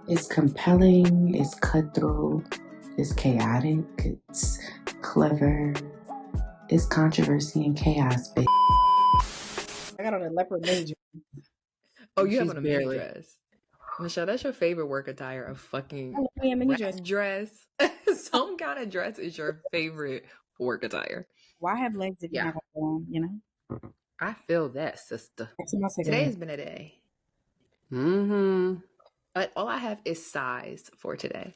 It's compelling, it's cutthroat, it's chaotic, it's clever, it's controversy and chaos, bitch. I got on a leopard mini dress. Oh, you have She's on a mini barely. dress. Michelle, that's your favorite work attire, a fucking a mini wrap dress. Some kind of dress is your favorite work attire. Why have legs if you're Yeah. not going to go on, I feel that, sister. That's my cigarette. Today's been a day. Mm-hmm. But all I have is size for today.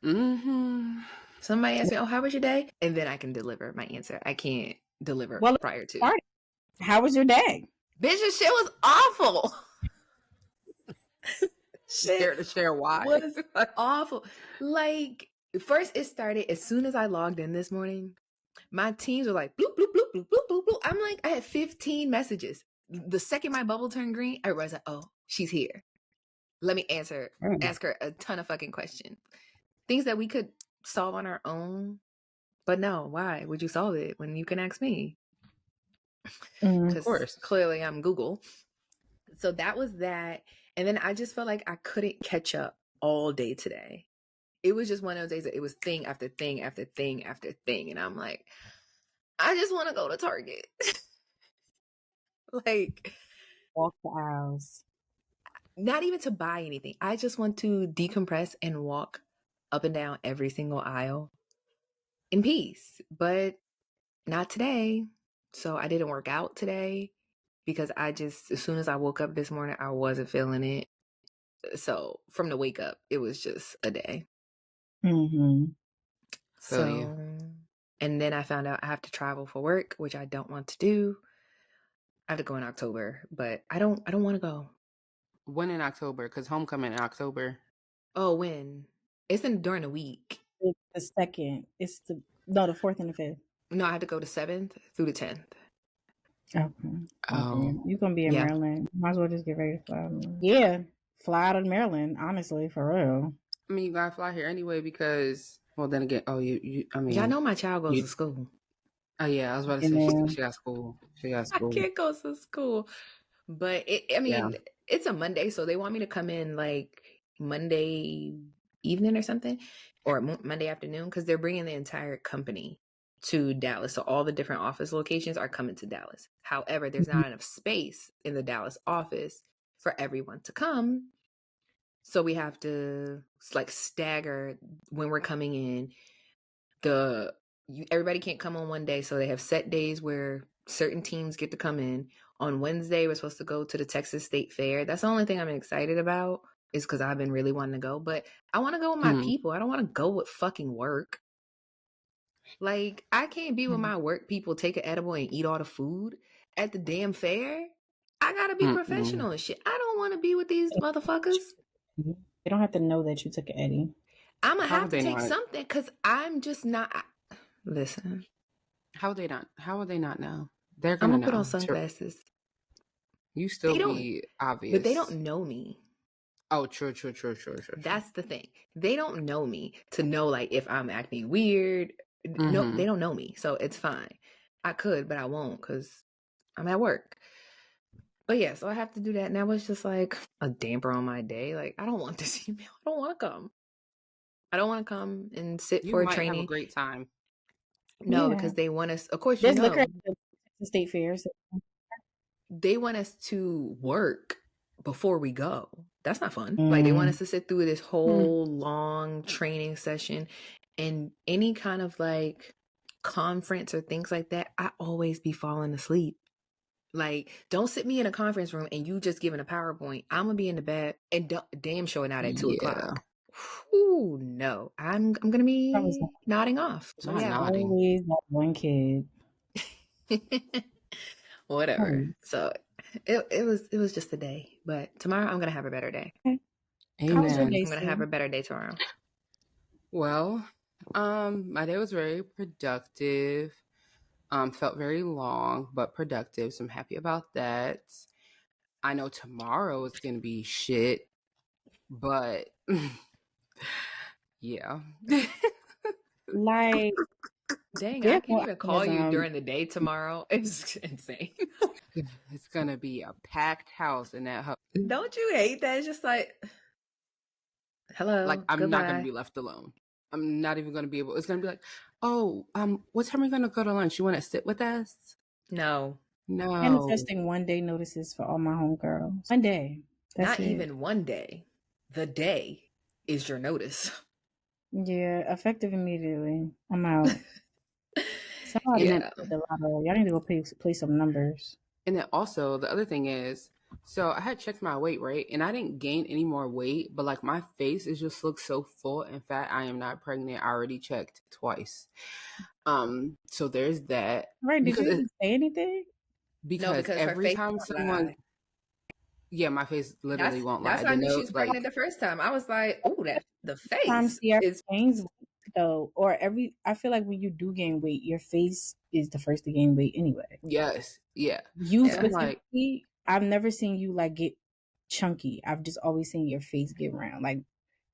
Mm-hmm. Somebody asks me, oh, how was your day? And then I can deliver my answer. I can't deliver prior to. Sorry. How was your day? Bitch, this shit was awful. Scared to share why? Was awful. Like, first it started as soon as I logged in this morning. My teams were like, bloop, bloop, bloop, bloop, bloop, bloop, bloop. I'm like, I had 15 messages. The second my bubble turned green, I realized, like, oh, she's here. Let me ask her a ton of fucking questions. Things that we could solve on our own. But no, why would you solve it when you can ask me? Of course. Clearly I'm Google. So that was that. And then I just felt like I couldn't catch up all day today. It was just one of those days that it was thing after thing after thing after thing. And I'm like, I just want to go to Target. Like, walk the aisles. Not even to buy anything. I just want to decompress and walk up and down every single aisle in peace. But not today. So I didn't work out today because as soon as I woke up this morning, I wasn't feeling it. So from the wake up, it was just a day. Mm-hmm. So, and then I found out I have to travel for work, which I don't want to do. I have to go in October, but I don't want to go. When in October? Because homecoming in October. Oh, when? It's during the week. It's the second. It's the 4th and the 5th. No, I had to go the 7th through the 10th. Okay. Oh. You're going to be in Maryland. Might as well just get ready to fly. Yeah. Fly out of Maryland, honestly, for real. I mean, you got to fly here anyway because, well, then again, I mean. Yeah, I know my child goes to school. Oh, yeah. I was about to say she got school. I can't go to school. But, it's a Monday, so they want me to come in like Monday evening or something, or Monday afternoon, because they're bringing the entire company to Dallas. So all the different office locations are coming to Dallas. However, there's not enough space in the Dallas office for everyone to come. So we have to like stagger when we're coming in. Everybody can't come on one day, so they have set days where certain teams get to come in. On Wednesday, we're supposed to go to the Texas State Fair. That's the only thing I'm excited about, is because I've been really wanting to go. But I want to go with my people. I don't want to go with fucking work. Like, I can't be with my work people, take an edible and eat all the food at the damn fair. I gotta be professional and shit. I don't want to be with these motherfuckers. They don't have to know that you took an Eddie. I'm gonna have to take something because I'm just not. Listen. How would they not know? They're gonna I'm gonna put on sunglasses. You still be obvious. But they don't know me. Oh, true. That's the thing. They don't know me to know, like, if I'm acting weird. No, they don't know me. So it's fine. I could, but I won't because I'm at work. But yeah, so I have to do that. And that was just like a damper on my day. Like, I don't want this email. I don't want to come. I don't want to come and sit for a training. Have a great time. No, because they want us, of course, there's liquor at the state fairs. They want us to work before we go. That's not fun. Like, they want us to sit through this whole long training session, and any kind of like conference or things like that, I always be falling asleep. Like, don't sit me in a conference room and you just giving a PowerPoint. I'm gonna be in the bed and damn sure not at 2:00. Ooh, no, I'm gonna be nodding off. So always that one kid. Whatever. So it was just a day, but tomorrow I'm gonna have a better day. Okay. Amen. I'm gonna have a better day tomorrow. Well, my day was very productive. Felt very long but productive, so I'm happy about that. I know tomorrow is gonna be shit, but yeah. Like, dang, I can't even call you during the day tomorrow. It's insane. It's gonna be a packed house in that house. Don't you hate that? It's just like, Hello. Like, I'm goodbye. not going to be left alone. I'm not even going to be able. It's going to be like, oh, what time are we going to go to lunch? You want to sit with us? No. Manifesting 1 day notices for all my homegirls. 1 day. That's Not it. even 1 day. The day is your notice. Yeah, effective immediately. I'm out. Somebody Yeah. y'all need to go play some numbers. And then also the other thing is, so I had checked my weight, right? And I didn't gain any more weight, but like my face is just looks so full and fat. I am not pregnant. I already checked twice. So there's that. Right, did you even say anything? Because her every face time won't someone lie. yeah, my face literally won't lie. That's why I knew she was pregnant the first time. I was like, oh, that the face is gains weight though, or I feel like when you do gain weight, your face is the first to gain weight anyway. Yes, yeah. You specifically, I've never seen you like get chunky. I've just always seen your face get round. Like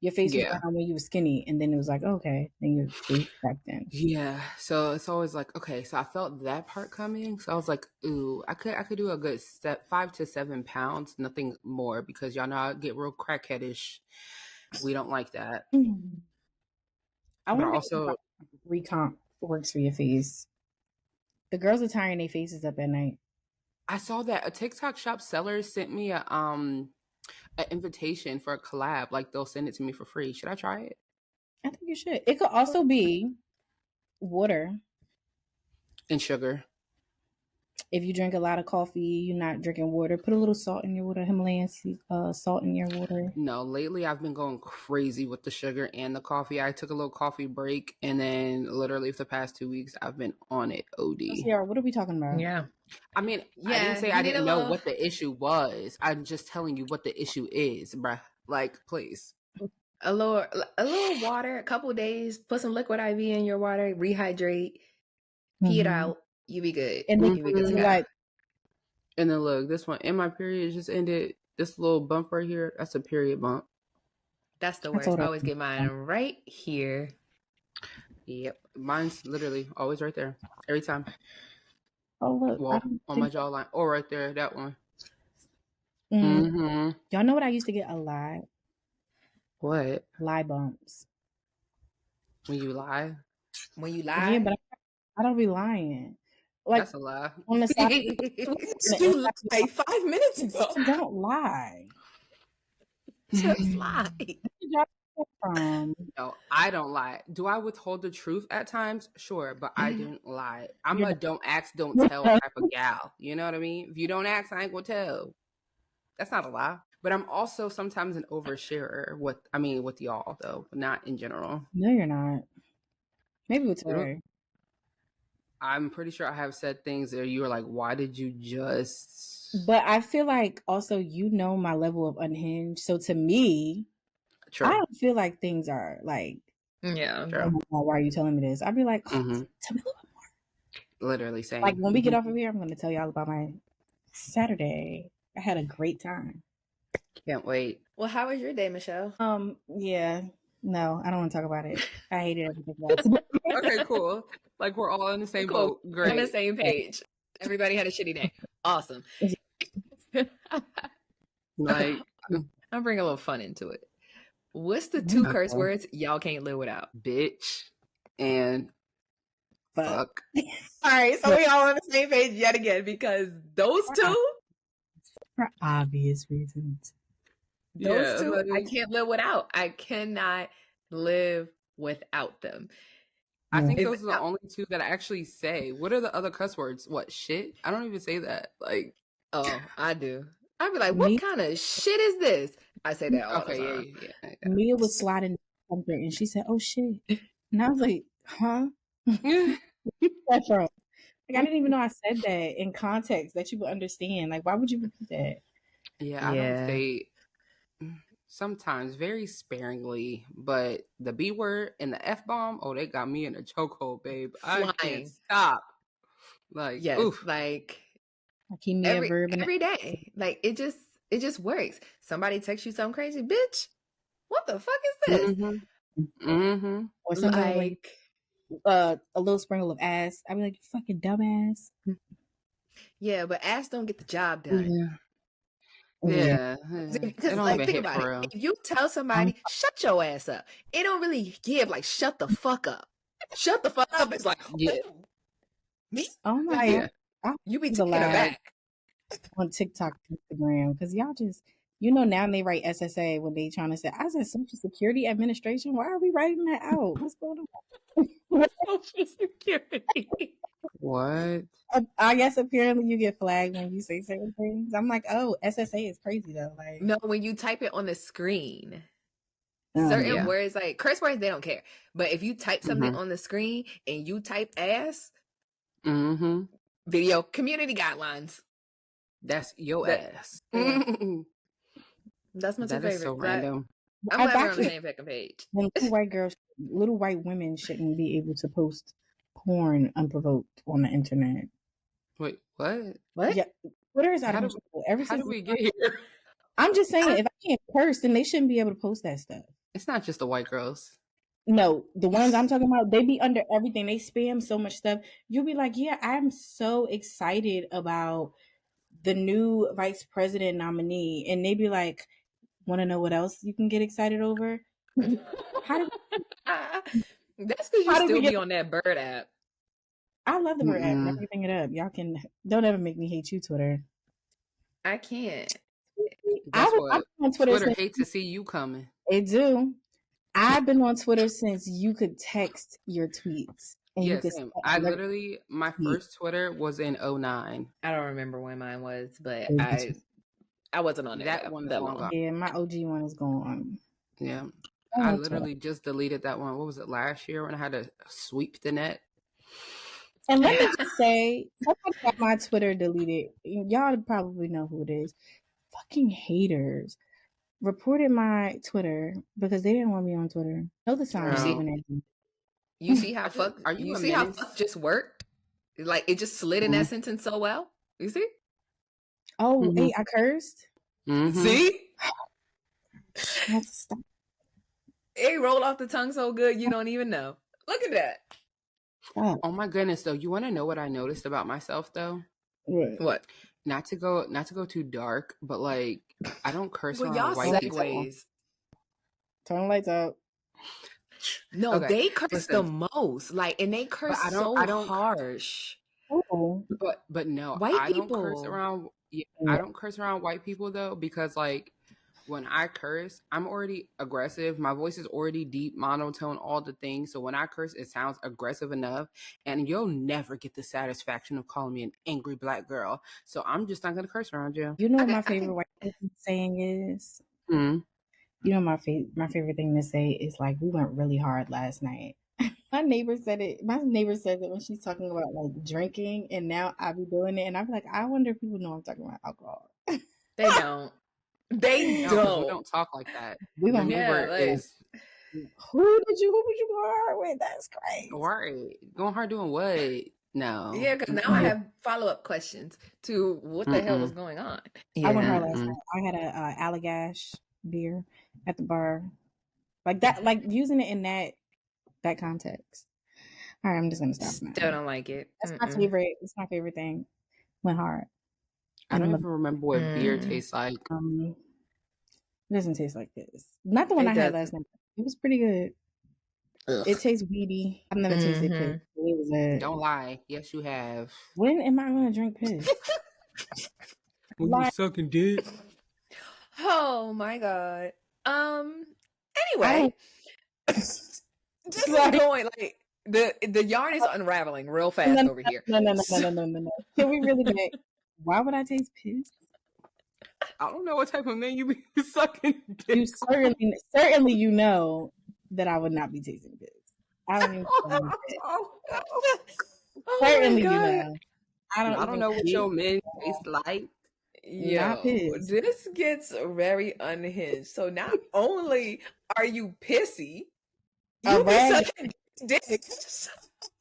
your face was round when you were skinny, and then it was like, okay, then your face back then. Yeah, so it's always like, okay, so I felt that part coming. So I was like, ooh, I could do a good 5 to 7 pounds, nothing more, because y'all know I get real crackheadish. We don't like that. I wonder if recomp works for your face. The girls are tying their faces up at night. I saw that a TikTok shop seller sent me an invitation for a collab. Like they'll send it to me for free. Should I try it? I think you should. It could also be water and sugar. If you drink a lot of coffee, you're not drinking water. Put a little salt in your water, Himalayan salt in your water. No, lately I've been going crazy with the sugar and the coffee. I took a little coffee break, and then literally for the past 2 weeks, I've been on it. OD. Ciara, what are we talking about? Yeah. I mean, I didn't say I didn't know what the issue was. I'm just telling you what the issue is, bruh. Like, please. A little water, a couple of days, put some liquid IV in your water, rehydrate, pee it out, you be good. And then you be good to go. And then look, this one, and my period just ended. This little bump right here, that's a period bump. That's the worst. I always get mine right here. Yep. Mine's literally always right there. Every time. Oh, look. Well, on my jawline. Or right there, that one. Y'all know what I used to get a lot? What? Lie bumps. When you lie? When you lie? Yeah, but I don't be lying. Like, that's a lie. On the side, you lied 5 minutes ago. Don't lie. Just lie. No, I don't lie. Do I withhold the truth at times? Sure, but I didn't lie. I'm a don't ask, don't tell type of gal. You know what I mean? If you don't ask, I ain't gonna tell. That's not a lie. But I'm also sometimes an oversharer with y'all though, but not in general. No, you're not. Maybe with her. I'm pretty sure I have said things that you were like, why did you just... But I feel like also my level of unhinged. So to me, I don't feel like things are like... Yeah. Oh my God, why are you telling me this? I'd be like, tell me a little bit more. Literally saying. Like when we get off of here, I'm going to tell y'all about my Saturday. I had a great time. Can't wait. Well, how was your day, Michelle? Yeah. No, I don't want to talk about it. I hated everything about it. Okay, cool. Like we're all on the same boat. Great. On the same page. Everybody had a shitty day. Awesome. Like, I'll bring a little fun into it. What's the 2 curse words y'all can't live without? Bitch and fuck. All right, so we all on the same page yet again because those 2, for obvious reasons. Those 2, I can't live without. I cannot live without them. I think those are the only 2 that I actually say. What are the other cuss words? What, shit? I don't even say that. Like, oh, I do. I'd be like, what kind of shit is this? I say that all the time. Yeah. Mia was sliding something and she said, oh shit. And I was like, huh? That's wrong. Like, I didn't even know I said that in context that you would understand. Like, why would you repeat that? Yeah, I don't say sometimes very sparingly, but the B word and the F bomb, they got me in a chokehold, babe. I can't stop. Like, yes, oof. like keep me a verb every day. Like it just works. Somebody texts you something crazy, bitch. What the fuck is this? Or something like a little sprinkle of ass. I'd be like, you fucking dumbass. Yeah, but ass don't get the job done. Yeah. Yeah. It Because, don't like, even think hit about it. for real. If you tell somebody, shut your ass up, it don't really give, like, shut the fuck up. Shut the fuck up is like, Yeah. me? Oh my Like, God. I you be was taken allowed aback. on TikTok, Instagram, because y'all just, now they write SSA when they trying to say, I said Social Security Administration. Why are we writing that out? What's going on? Social Security. What? I guess apparently you get flagged when you say certain things. I'm like, oh, SSA is crazy though. Like, No, when you type it on the screen, oh, certain Yeah. words, like curse words, they don't care. But if you type something Mhm. on the screen and you type ass, Mhm. video community guidelines. That's your That ass. yeah. That's my two That is so favorite. Glad, random. I'm I've glad we're on the actually, same fucking page. when little white women shouldn't be able to post porn unprovoked on the internet. Wait, what? What? Yeah, Twitter is out How of do control. Ever how since do we get here? I'm just saying, if I can't curse, then they shouldn't be able to post that stuff. It's not just the white girls. No, the ones I'm talking about, they be under everything. They spam so much stuff. You'll be like, yeah, I'm so excited about the new vice president nominee. And they be like, want to know what else you can get excited over? How did That's because you How did we still get? be on that bird app. I love the Bird app. Mm-mm. Never bring it up. Y'all can don't ever make me hate you, Twitter. I can't. I've Guess what? been on Twitter Twitter since hates to see you coming. they do. I've been on Twitter since you could text your tweets and you Yes, could. I literally, my first Twitter was in 09. I don't remember when mine was, but I wasn't on That one is that long long. gone. Yeah, my OG one is gone. Yeah. Oh, I that's literally just deleted that one. What was it, last year when I had to sweep the net? And let me just say, somebody got my Twitter deleted. Y'all probably know who it is. Fucking haters reported my Twitter because they didn't want me on Twitter. Know the signs see- when they do. You see how fuck? Are you You a see how menace? fuck just worked? Like it just slid in that sentence so well. You see? Oh, hey, I cursed. Mhm. See? Let's stop. It rolled off the tongue so good you don't even know. Look at that. Stop. Oh my goodness, though. You want to know what I noticed about myself, though? What? Not to go too dark, but like I don't curse Well, around y'all white people. segues. Turn the lights out. No, Okay, they curse the listen. most. Like, and they curse I so don't harsh. Oh, but no, White I don't curse people. around. Yeah, I don't curse around white people though, because like when I curse, I'm already aggressive. My voice is already deep, monotone, all the things. So when I curse, it sounds aggressive enough, and you'll never get the satisfaction of calling me an angry black girl. So I'm just not gonna curse around you. you know what my favorite white person saying is? Mm-hmm. You know my favorite thing to say is like, we went really hard last night. My neighbor said it. My neighbor says it when she's talking about like drinking, and now I be doing it, and I'm like, I wonder if people know I'm talking about alcohol. They don't. They No, because we don't. don't talk like that. We Your gonna Yeah, neighbor like is who would you go hard with? That's crazy. right. Going hard doing what? No. yeah, because now I have follow-up questions to what the hell was going on. I went hard Yeah. last night. I had a Allagash beer at the bar, like that, like using it in that context. All right, I'm just gonna stop now. Still don't like it. That's my favorite. It's my favorite thing. Went hard. I don't even remember what beer tastes like. It doesn't taste like this. Not the one I had last night. It was pretty good. Ugh. It tastes weedy. I've never tasted piss. It was Don't lie. Yes, you have. When am I going to drink piss? When you sucking dick. Oh my god. Anyway, just going like the yarn is unraveling real fast over here. No. Can we really make? Why would I taste piss? I don't know what type of man you be sucking dick. You certainly you know that I would not be tasting piss. I don't even certainly you know. I don't know what your men taste like. Yo, this gets very unhinged. So not only are you pissy, you be sucking dick.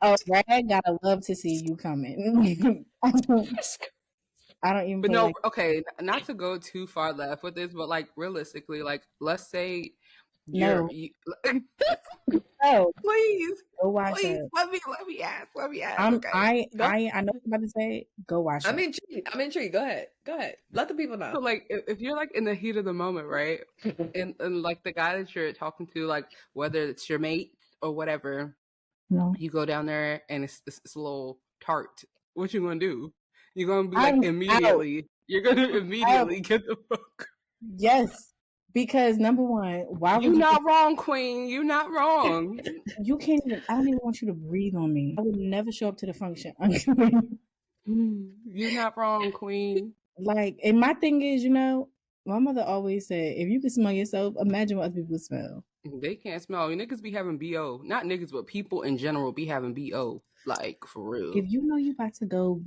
A rag gotta love to see you coming. I don't even. But no, okay, not to go too far left with this, but like realistically, like let's say No. You, No. please, Go watch please, it. let me ask. I Go. know what I'm about to say. Go watch I'm it. intrigued. Go ahead. Let the people know. So like, if you're like in the heat of the moment, right, and like the guy that you're talking to, like whether it's your mate or whatever, No. you go down there and it's a little tart. What you gonna do? You're gonna be I'm like immediately. You're gonna immediately get the fuck. Yes. Because number one, why would You you not wrong, Queen. You not wrong. you can't even I don't even want you to breathe on me. I would never show up to the function. You're not wrong, Queen. Like, and my thing is, my mother always said, if you can smell yourself, imagine what other people smell. They can't smell. Niggas be having BO. Not niggas, but people in general be having BO. Like, for real. If you know you about to go,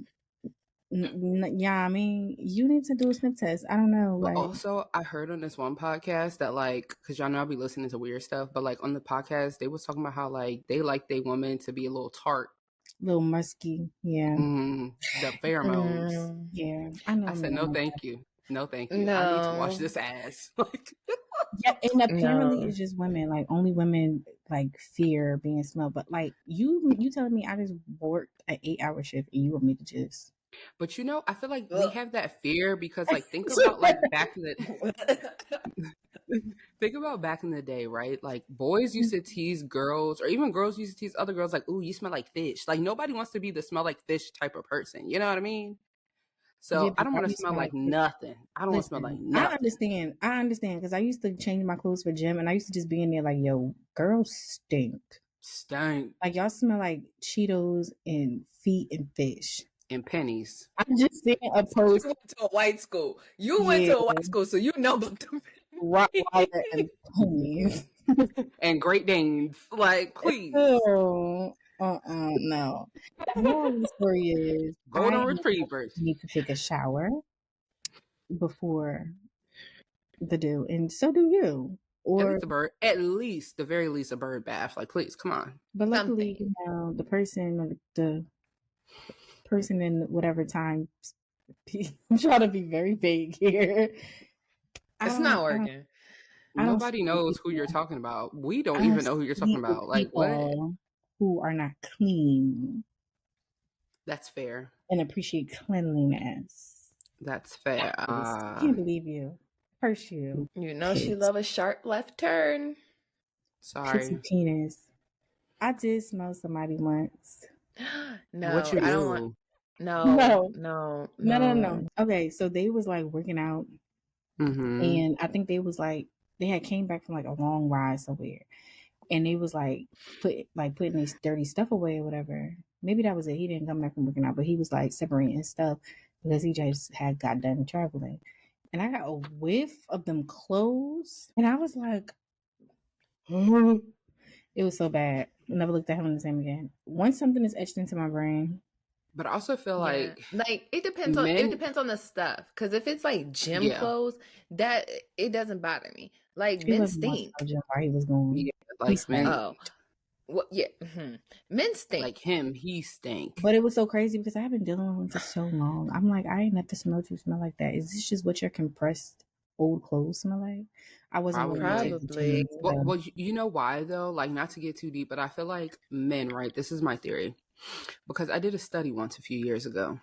yeah, I mean, you need to do a sniff test. I don't know. But Like, also, I heard on this one podcast that, like, because y'all know I'll be listening to weird stuff, but, like, on the podcast, they was talking about how, like, they like their woman to be a little tart. little musky. Yeah. The pheromones. Yeah. I know. I said, no, thank you. No, thank you. No. I need to wash this ass. Like, Yeah, and apparently No. it's just women. Like, only women like fear being smelled. But like you telling me I just worked an 8-hour shift and you want me to just. but I feel like we have that fear because, like, think about like back in the day, right? Like, boys used to tease girls, or even girls used to tease other girls, like, "Ooh, you smell like fish." Like, nobody wants to be the smell like fish type of person. You know what I mean? So Yeah, I don't want to smell like nothing. I don't want to smell like nothing. I understand because I used to change my clothes for gym and I used to just be in there like, yo, girls stink. Stank. Like, y'all smell like Cheetos and feet and fish. And pennies. I'm just seeing a post. You went to a white school. Went to a white school, so you know about them. Rottweiler and pennies. And Great Danes. Like, please. No. No. The moral of the story is Golden Retrievers. Need to take a shower before the do, and so do you. Or at least, the very least, a bird bath. Like, please, come on. But luckily, the person or the person in whatever time. I'm trying to be very vague here. It's not working. Nobody knows who you're talking about. We don't even know who you're talking about. Like, what? Who are not clean. That's fair. And appreciate cleanliness. That's fair. I can't believe you. Curse you. You know she love a sharp left turn. Sorry. Pissy penis. I did smell somebody once. No, what you I don't want. No. Okay, so they was like working out, and I think they was like they had came back from like a long ride somewhere, and they was like putting this dirty stuff away or whatever. Maybe that was it. He didn't come back from working out, but he was like separating stuff because he just had got done traveling. And I got a whiff of them clothes, and I was like, it was so bad. I never looked at him the same again. Once something is etched into my brain. But I also feel like it depends on the stuff. Because if it's like gym clothes, that it doesn't bother me. Like, men stink. He was going. Yeah, like men. Oh, well, yeah. Men stink. Like him, he stink. But it was so crazy because I've been dealing with him for so long. I'm like, I ain't never smelled you smell like that. Is this just what your compressed old clothes smell like? I wasn't probably. Well, you know why though? Like, not to get too deep, but I feel like men, right? This is my theory. Because I did a study once a few years ago.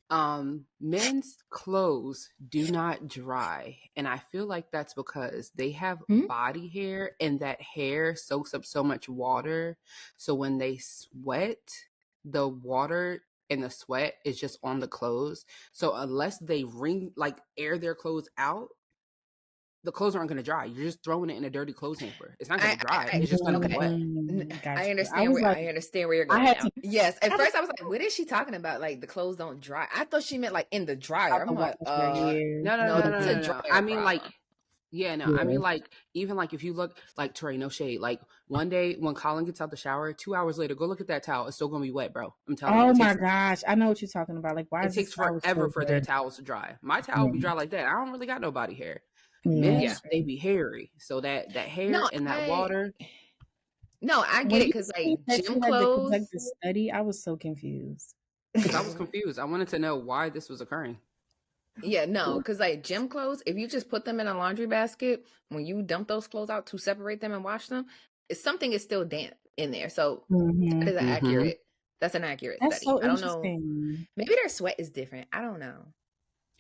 Men's clothes do not dry, and I feel like that's because they have body hair, and that hair soaks up so much water. So when they sweat, the water and the sweat is just on the clothes. So unless they air their clothes out, the clothes aren't going to dry. You're just throwing it in a dirty clothes hamper. It's not going to dry. It's just going to be wet. I understand where you're going now. Yes. At first I was like, what is she talking about? Like, the clothes don't dry. I thought she meant like in the dryer. I'm like, no. I mean, like, I mean, like, even like if you look, like, Trey, no shade. Like, one day when Colin gets out the shower, 2 hours later, go look at that towel. It's still going to be wet, bro. I'm telling you. Oh my gosh. I know what you're talking about. Like, why it takes forever for their towels to dry. My towel be dry like that. I don't really got no body hair. Men, they be hairy, so that hair and that water. No, I get it because like gym clothes. Like the study, I was so confused. I was confused. I wanted to know why this was occurring. Yeah, no, because like gym clothes, if you just put them in a laundry basket, when you dump those clothes out to separate them and wash them, something is still damp in there. So that is an accurate. That's an accurate That's study. so I don't know. interesting. Maybe their sweat is different. I don't know.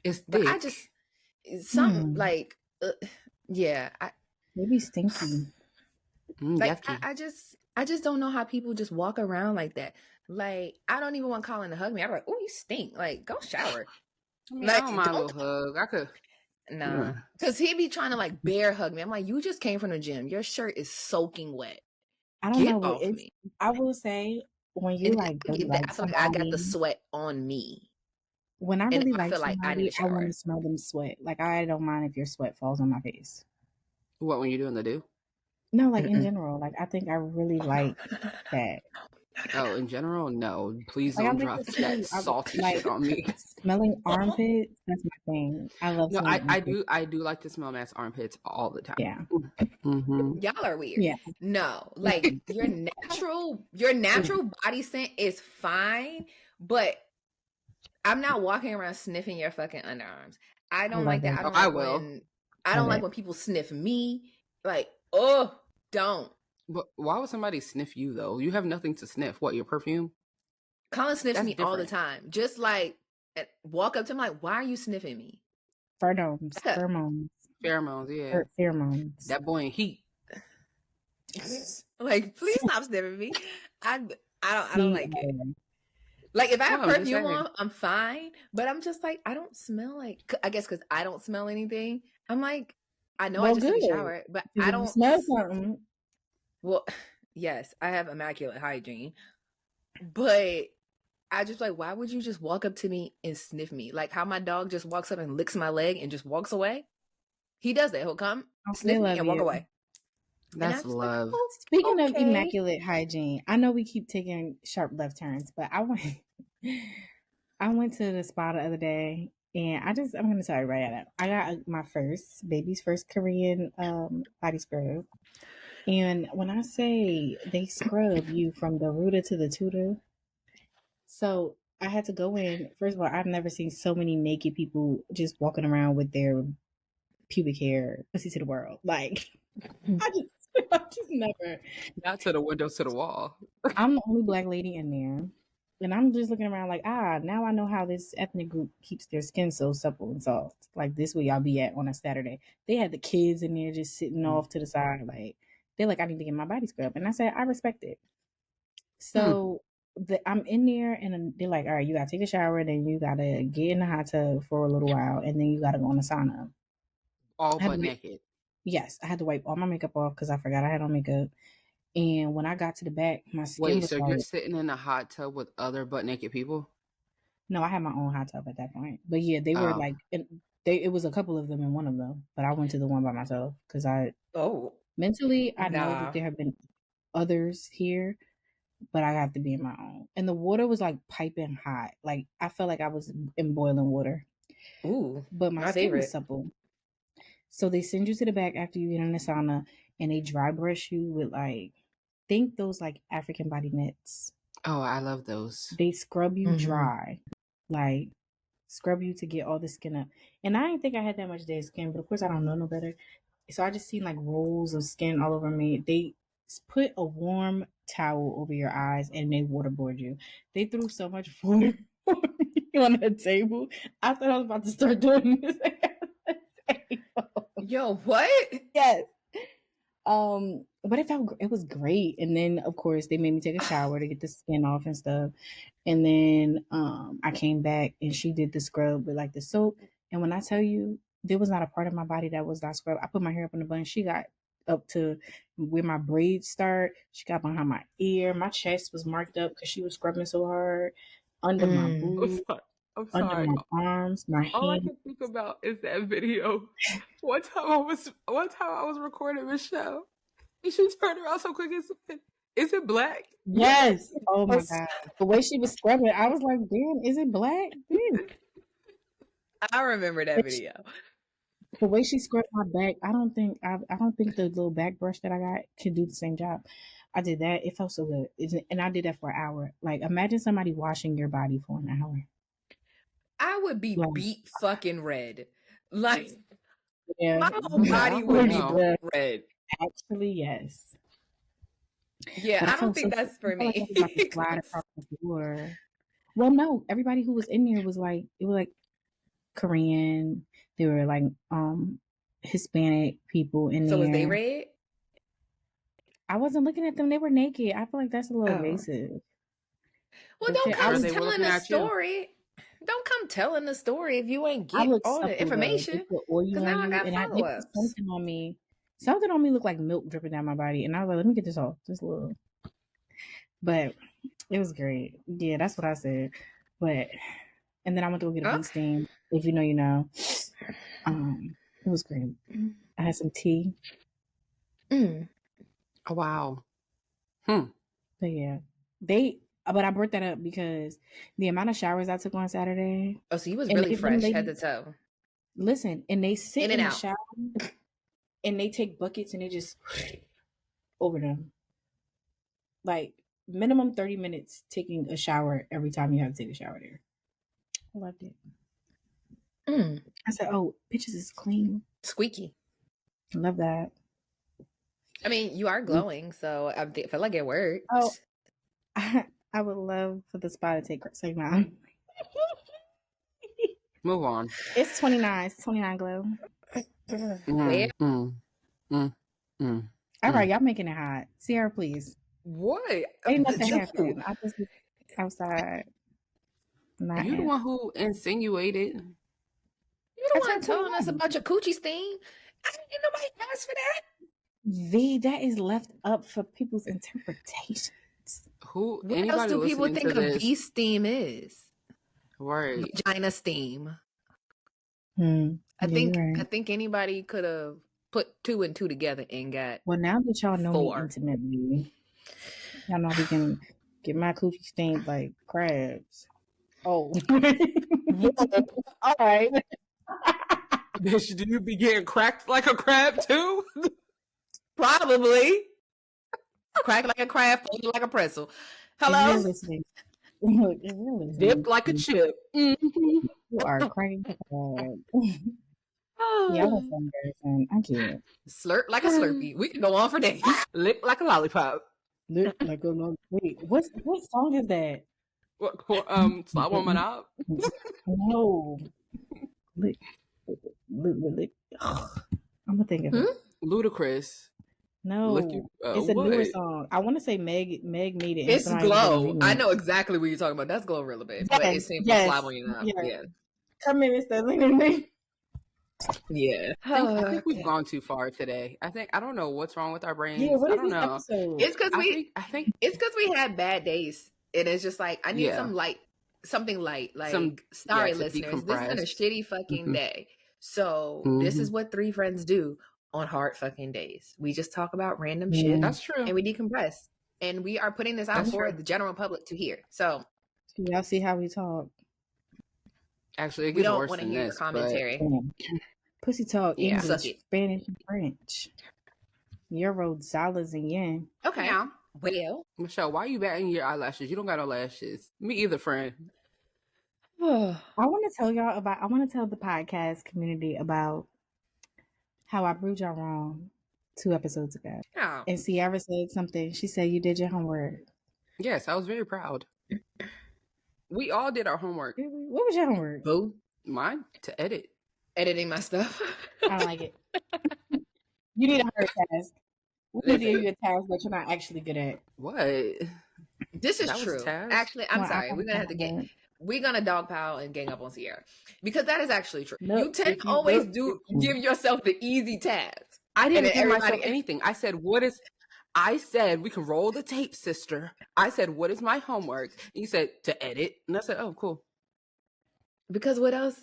It's But thick. I just like yeah. Maybe stinky. Like Yucky. I just don't know how people just walk around like that. Like I don't even want Colin to hug me. I'm like, oh, you stink. Like go shower. I mean, Like I don't mind a little hug. I could. nah, because he'd be trying to like bear hug me. I'm like, you just came from the gym. Your shirt is soaking wet. I don't Get know what off it's. me. I will say when you And like really I like feel like I got the somebody, sweat on me, when I and really I like feel like I need somebody, a I want shower. to smell them sweat. Like I don't mind if your sweat falls on my face. What when you're doing the do? No, like in general, like I think I really like that. Oh, in general, no. Please Like I don't like drop to smell. that salty Like shit on me. smelling armpits. That's my thing. I love No, smelling I armpits. do like to smell man's armpits all the time. Yeah. Y'all are weird. Yeah. No, like your natural body scent is fine, but I'm not walking around sniffing your fucking underarms. I don't like that. It. I don't I like will. when I don't like when people sniff me. Like, oh, don't. But why would somebody sniff you though? You have nothing to sniff. What, your perfume? Colin sniffs That's me all the different. time. Just like walk up to him like, why are you sniffing me? Pheromones. Pheromones, yeah. Pheromones. That boy in heat. Like, please stop sniffing me. I don't like it. Like if I have No, I'm just perfume saying. on, I'm fine. But I'm just like, I don't smell like. I guess because I don't smell anything. I'm like, I know I just took a shower, but I don't smell something. Well, yes, I have immaculate hygiene, but I just like, why would you just walk up to me and sniff me? Like how my dog just walks up and licks my leg and just walks away. He does that. He'll come, sniff me, and walk away. That's love. Like, oh, Speaking of immaculate hygiene, I know we keep taking sharp left turns, but I went to the spa the other day, and I'm going to tell you right now, I got my baby's first Korean body scrub. And when I say they scrub you from the rooter to the tutor, so I had to go in. First of all, I've never seen so many naked people just walking around with their pubic hair, pussy to the world. Like, I just never. Not to the window, to the wall. I'm the only black lady in there. And I'm just looking around like, now I know how this ethnic group keeps their skin so supple and soft. Like this way y'all be at on a Saturday. They had the kids in there just sitting off to the side. Like, they're like, I need to get my body scrub. And I said, I respect it. So I'm in there and they're like, all right, you got to take a shower. Then you got to get in the hot tub for a little while. And then you got to go in the sauna. All but naked. Yes. I had to wipe all my makeup off because I forgot I had on makeup. And when I got to the back, my skin was you're sitting in a hot tub with other butt naked people? No, I had my own hot tub at that point. But yeah, they were like, it was a couple of them in one of them. But I went to the one by myself because mentally, I know that there have been others here, but I have to be in my own. And the water was like piping hot. Like I felt like I was in boiling water. Ooh, but my skin was supple. So they send you to the back after you get in the sauna, and they dry brush you with think those like African body mitts. Oh, I love those. They scrub you dry, like scrub you to get all the skin up. And I didn't think I had that much dead skin, but of course I don't know no better. So I just seen like rolls of skin all over me. They put a warm towel over your eyes and they waterboard you. They threw so much food on the table. I thought I was about to start doing this. Yo, what? Yes. But it was great. And then of course they made me take a shower to get the skin off and stuff. And then I came back and she did the scrub with like the soap. And when I tell you, there was not a part of my body that was not scrubbed. I put my hair up in a bun. She got up to where my braids start. She got behind my ear. My chest was marked up because she was scrubbing so hard. Under my boobs. I'm sorry. Under my arms, my hands. All I can think about is that video. One time I was recording Michelle, and she turned around so quick and said, "Is it black?" Yes. Oh my god. The way she was scrubbing, I was like, "Damn, is it black?" I remember that video. The way she scrubbed my back, I don't think the little back brush that I got can do the same job. I did that. It felt so good, and I did that for an hour. Like, imagine somebody washing your body for an hour. I would be Yeah. beat fucking red. Like, Yeah. my whole body would be know. red. Actually, yes. Yeah, But I don't think that's for I felt like me. everybody slide across the floor. Well, no, everybody who was in there was like, it was like Korean. They were like Hispanic people in there. So was they red? I wasn't looking at them. They were naked. I feel like that's a little Oh. invasive. Well, But don't shit, I come was- they were telling looking the at you. story. Don't come telling the story if you ain't I get looked all the supple, though. information. They put oil Because on now I you, got and they put follow-ups. something on me. Something on me looked like milk dripping down my body, and I was like, "Let me get this off, just a little." But it was great. Yeah, that's what I said. But and then I went to go get a bee sting. If you know, you know. It was great. I had some tea. Mm. Oh, wow. But yeah, but I brought that up because the amount of showers I took on Saturday. Oh, so you was And really if them fresh head to ladies- toe. Listen, and they sit In in, and the out. shower, and they take buckets and they just over them. Like minimum 30 minutes taking a shower every time you have to take a shower there. I loved it. Mm. I said, "Oh, bitches is clean." Squeaky. I love that. I mean, you are glowing, so I feel like it worked. Oh, I would love for the spa to take say mine. Move on. It's 29. It's 29 glow. All right, y'all making it hot. Sierra, please. What? Ain't nothing happened. I just was outside. You the one who insinuated. You the one telling us about your coochie steam. I didn't get nobody asked for that. V, that is left up for people's interpretations. Who? What Anybody else do people listening think to a this? V steam is? Right. Vagina steam. I think anybody could have put 2 and 2 together and got. Well, now that y'all know 4. me intimately, y'all know we can get my coochie steamed like crabs. Oh, all right. Bitch, do you be getting cracked like a crab too? Probably. Cracked like a crab, folded like a pretzel. Hello? If you're listening. Dipped like a chip. You are cracking crab. Y'all are so embarrassing. I can't. Slurp like a Slurpee. We can go on for days. Lick like a lollipop. Look like a long. Wait, what song is that? What? Slap woman up. No. Lick. I'm gonna think of it. Ludicrous. No, it's a newer song. I want to say Meg made it. It's Glow. I know exactly what you're talking about. That's Glow Real Bit, but it seems to slap on you now. Yeah. Come in, Mr. Lena. Yeah. I think we've gone too far today. I don't know what's wrong with our brains. Yeah, what I is don't this know. episode? It's because it's because we had bad days. And it's just like I need something light. Like sorry, listeners, this has been a shitty fucking day. So this is what 3 friends do on hard fucking days. We just talk about random shit. That's true. And we decompress. And we are putting this out for the general public to hear. So y'all see how we talk. Actually, it we gets don't worse want to than hear this, your commentary. Pussy talk, Yeah. English, Spanish, and French. Euro, dollars, and yen. Okay. Yeah. Well, Michelle, why are you batting your eyelashes? You don't got no lashes. Me either, friend. I want to tell y'all about. I want to tell the podcast community about how I proved y'all wrong 2 episodes ago. Oh. And Sierra said something. She said you did your homework. Yes, I was very proud. We all did our homework. What was your homework? Boo. Mine to edit. Editing my stuff. I don't like it. You need a hard task. We need to give you a task that you're not actually good at. What? This is true. Actually, I'm sorry. We're gonna have to we're gonna dogpile and gang up on Sierra because that is actually true. You tend to always give yourself the easy task. I didn't give myself anything. I said we can roll the tape, sister. I said, what is my homework? And you said to edit. And I said, oh, cool. Because what else?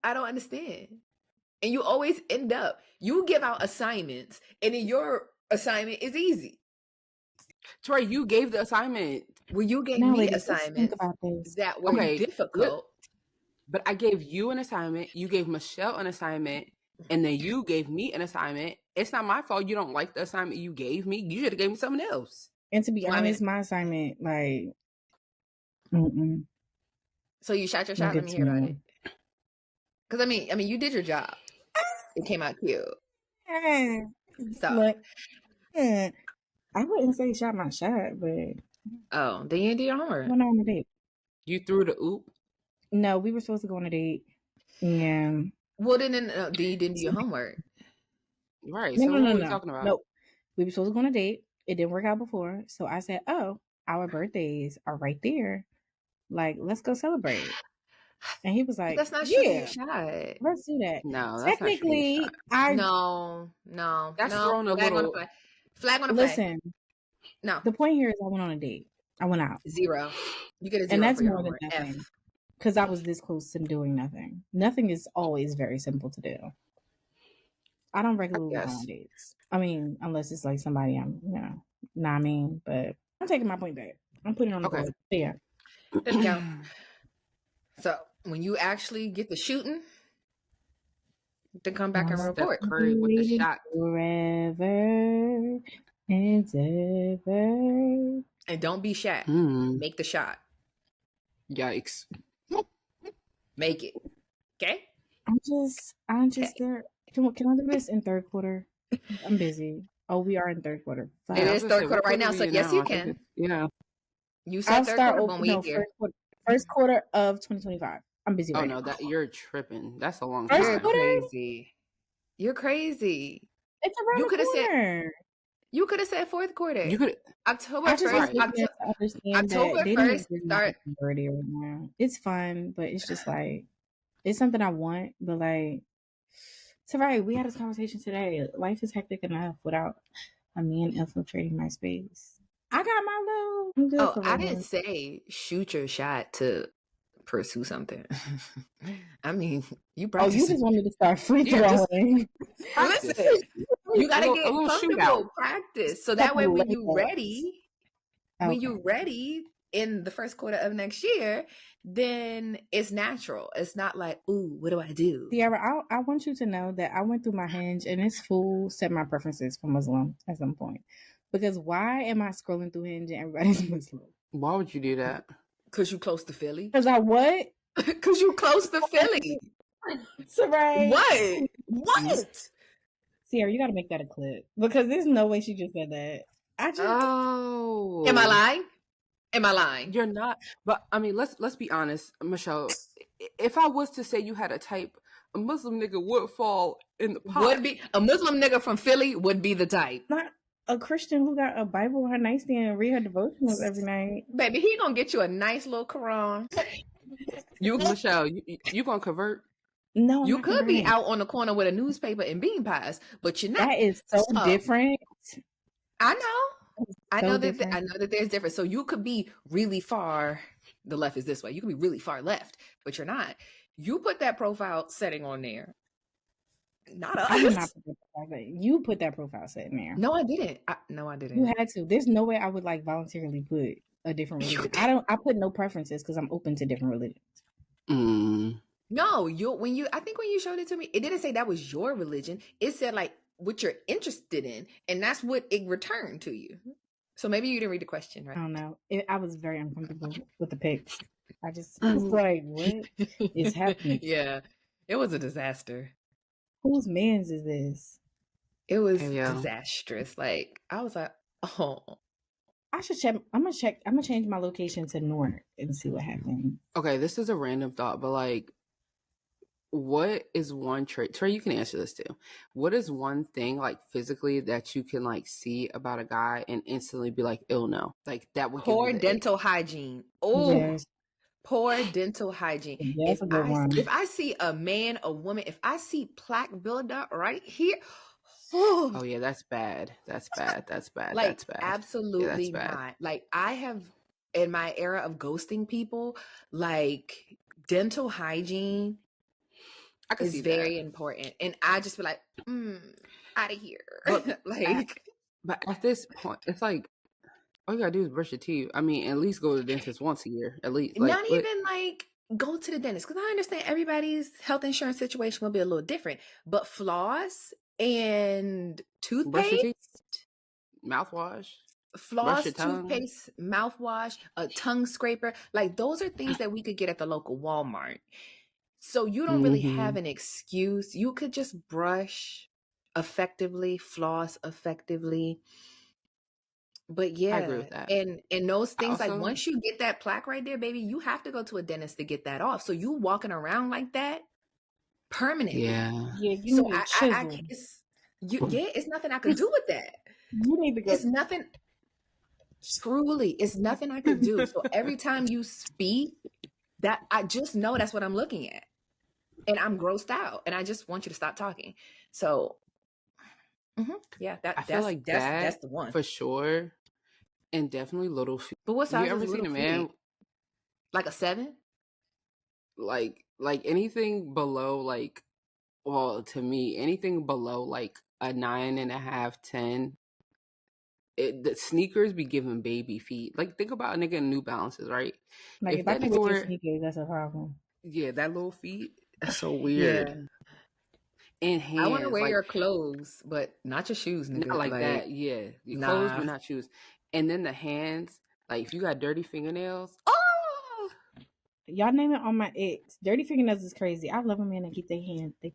I don't understand. And you always end up, you give out assignments and then your assignment is easy. Troy, you gave the assignment. Well, you gave me assignments that were difficult. But I gave you an assignment. You gave Michelle an assignment. And then you gave me an assignment. It's not my fault you don't like the assignment you gave me. You should have gave me something else. And to be honest, my assignment, like, So you shot your Don't shot. Let get me to hear about me. it. Because I mean, you did your job. It came out cute. So, Look, I wouldn't say shot my shot, but oh, then you didn't do your homework. went on a date. You threw the oop? No, we were supposed to go on a date. Yeah. Well, then you didn't do your homework. Right. No, So no, what no, are we no. talking about? No. We were supposed to go on a date. It didn't work out before. So I said, oh, our birthdays are right there. Like, let's go celebrate. And he was But like, that's not shooting your yeah, shot. let's do that. No, that's not shooting your Technically, shot. No. That's throwing a Flag on the little. play. Flag on the play. listen. No. The point here is I went on a date. I went out. 0. You get a 0 And that's for your more than homework. nothing. F. Because I was this close to doing nothing. Nothing is always very simple to do. I don't regularly go on dates. I mean, unless it's like somebody I'm, not I mean, but I'm taking my point back. I'm putting it on the board. Yeah. Didn't count. So when you actually get the shooting, then come back and report. Curry with the shot. Forever and ever. And don't be Shaq. Make the shot. Yikes. Make it. Okay? I'm just there. Can I do this in third quarter? I'm busy. Oh, we are in third quarter. It is third quarter right now, so yes, you can. Yeah. You said third quarter when we here. First quarter of 2025. I'm busy right now. Oh, no, you're tripping. That's a long First time. quarter? Crazy. You're crazy. It's around the corner. You could have said fourth quarter. You could. October I just 1st. understand October that 1st. Start right now. It's fun, but it's just like it's something I want, but like it's right. We had this conversation today. Life is hectic enough without a man infiltrating my space. I got my little. I'm good for I didn't say shoot your shot to pursue something. I mean, you practice. Oh, you just want me to start free throwing. Listen, you gotta get comfortable. Shootout. Practice, so that way when you ready in the first quarter of next year, then it's natural. It's not like, ooh, what do I do? Sierra, I want you to know that I went through my Hinge and this fool set my preferences for Muslim at some point. Because why am I scrolling through Hinge and everybody's Muslim? Why would you do that? Because you close to Philly. Because I what? Because you close to Philly. Right. What? Sierra, you got to make that a clip because there's no way she just said that. Oh. Am I lying? You're not. But I mean, let's be honest, Michelle. If I was to say you had a type, a Muslim nigga would fall in the pot. Would be a Muslim nigga from Philly would be the type. Not a Christian who got a Bible on her nightstand and read her devotionals every night. Baby, he gonna get you a nice little Quran. Michelle, you gonna convert? No, you could be out on the corner with a newspaper and bean pies, but you're not. That is so different. I know. I know that there's difference. So you could be really far. The left is this way. You could be really far left, but you're not. You put that profile setting on there. Not us. I did not put that profile. You put that profile setting there. No, I didn't. No, I didn't. You had to. There's no way I would like voluntarily put a different religion. I put no preferences because I'm open to different religions. No, I think when you showed it to me, it didn't say that was your religion. It said like what you're interested in, and that's what it returned to you. So maybe you didn't read the question, right? I don't know. I was very uncomfortable with the pics. I just was like, what is happening? Yeah, it was a disaster. Whose man's is this? It was disastrous. Like I was like, oh. I should check. I'm gonna change my location to North and see what happens. Okay, this is a random thought, but like, what is one trait? Trey, you can answer this too. What is one thing like physically that you can like see about a guy and instantly be like, "Ill no," like that would poor dental hygiene. Oh, yes. Poor dental hygiene. Yes, if I see a man, a woman, if I see plaque buildup right here. Oh yeah, that's bad. That's bad. That's bad. Like, that's bad. Absolutely that's bad. not. Like I have in my era of ghosting people, like dental hygiene is very important. And I just be like, out of here. But, like but at this point, it's like all you gotta do is brush your teeth. I mean, at least go to the dentist once a year. At least not even like go to the dentist, because I understand everybody's health insurance situation will be a little different. But floss and toothpaste, mouthwash. floss, your tongue. toothpaste, mouthwash, a tongue scraper. Like, those are things that we could get at the local Walmart. So you don't really have an excuse. You could just brush effectively, floss effectively. But yeah, I agree with that. And those things, Also, like, once you get that plaque right there, baby, you have to go to a dentist to get that off. So you walking around like that permanently. yeah. Yeah, you So need a I chisel. it's nothing I could do with that. You need to go. It's nothing. Truly, it's nothing I could do. So every time you speak, that I just know that's what I'm looking at, and I'm grossed out, and I just want you to stop talking. So, yeah, I feel like that's the one for sure, and definitely little feet. But what size You ever is seen a little man feet? Like a 7? like anything below, like, well, to me, anything below like a 9.5, 10. The sneakers be giving baby feet. Like, think about a nigga in New Balances, right? Like, if I that can nigga get wear, sneakers, that's a problem. yeah, that little feet, that's so weird. Yeah. And hands, I want to wear like, your clothes, but not your shoes, nigga. not like that. Yeah, your clothes, but not shoes. And then the hands, like, if you got dirty fingernails, Y'all name it on my ex. Dirty fingernails is crazy. I love a man that keep their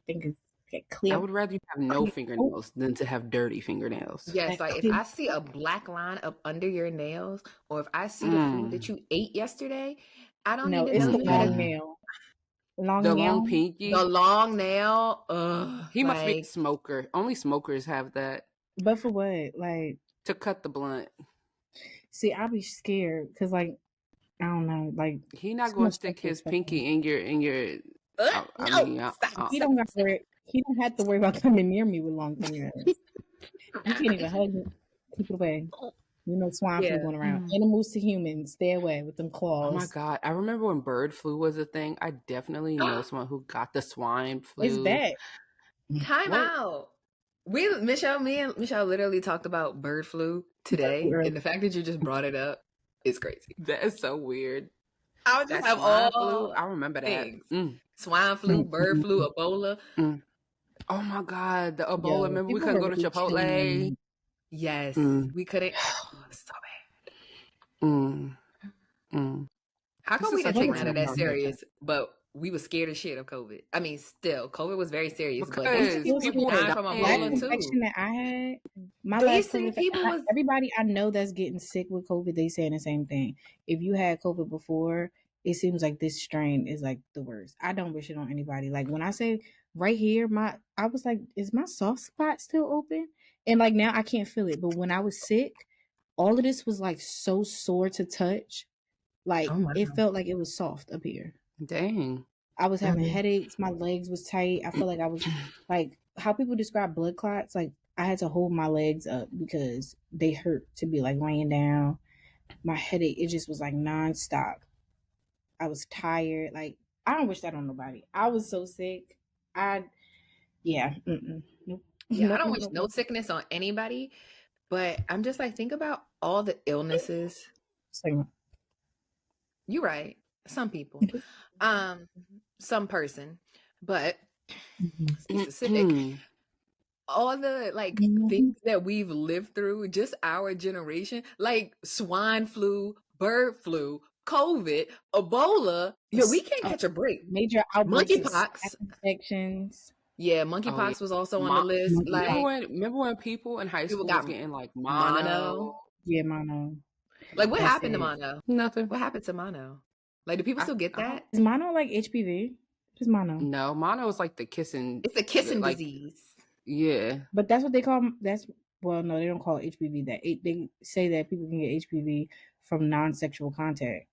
fingers get clear. I would rather you have no fingernails than to have dirty fingernails. Yes, like, if I see a black line up under your nails, or if I see the food that you ate yesterday, I don't need to it's know the you had long nail. The long pinky. The long nail. He must be a smoker. Only smokers have that. But for what? Like, to cut the blunt. See, I'll be scared because, like, I don't know, like, he not going to stick his pinky in your. He don't have to worry. He don't have to worry about coming near me with long fingernails. You can't even hug me. Keep it away. You know, swine flu going around. Animals to humans, stay away with them claws. Oh my God! I remember when bird flu was a thing. I definitely know someone who got the swine flu. It's bad. Time out. Me and Michelle literally talked about bird flu today, and the fact that you just brought it up is crazy. That is so weird. I would just have all flu. I remember that. Swine flu, bird flu, Ebola. Oh my God, the Ebola. Remember we couldn't go to Chipotle. Yes, we couldn't. So bad. How come we didn't take none of that serious? But we were scared as shit of COVID. I mean, still, COVID was very serious. Because people died from Ebola too. Infection that I had, my last COVID, everybody I know that's getting sick with COVID, they saying the same thing. If you had COVID before, it seems like this strain is like the worst. I don't wish it on anybody. Like, when I say right here, I was like, is my soft spot still open? And like, now I can't feel it. But when I was sick, all of this was like so sore to touch. Like, it felt like it was soft up here. Dang. I was having headaches. My legs was tight. I felt like I was like, how people describe blood clots. Like, I had to hold my legs up because they hurt to be like laying down. My headache, it just was like nonstop. I was tired. Like, I don't wish that on nobody. I was so sick. Nope. Yeah, I don't wish no sickness on anybody. But I'm just like, think about all the illnesses. You're right. Some people, some person, but specific. All the like things that we've lived through, just our generation, like swine flu, bird flu, COVID, Ebola. Yeah, we can't catch a break. Major outbreaks, monkeypox infections. Yeah, monkeypox was also on the list. Like, remember when people in high school was getting like mono? Yeah, mono. Like, what happened to mono? Nothing. What happened to mono? Like, do people still get that? Is mono like HPV? Just mono. No, mono is like the kissing. It's the kissing disease. Yeah. But that's what they call. Well, no, they don't call it HPV. They say that people can get HPV from non-sexual contact.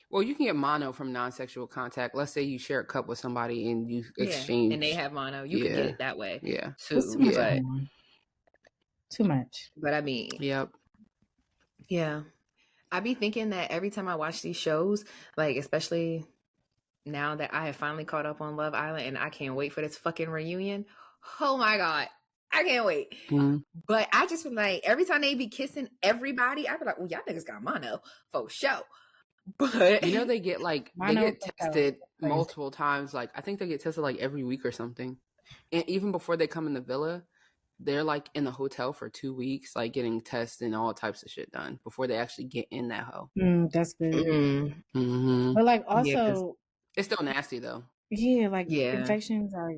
Well, you can get mono from non-sexual contact. Let's say you share a cup with somebody and you exchange. And they have mono. You can get it that way. Yeah. Too much. But I mean. Yep. Yeah. I be thinking that every time I watch these shows, like, especially now that I have finally caught up on Love Island and I can't wait for this fucking reunion. Oh my God. I can't wait. But I just feel like every time they be kissing everybody, I be like, well, y'all niggas got mono for sure. But you know, they get tested multiple times. Like, I think they get tested like every week or something. And even before they come in the villa, they're like in the hotel for 2 weeks, like getting tests and all types of shit done before they actually get in that hoe. That's good. Mm-hmm. But like Yeah, 'cause- also, It's still nasty though. yeah, like Yeah. infections are,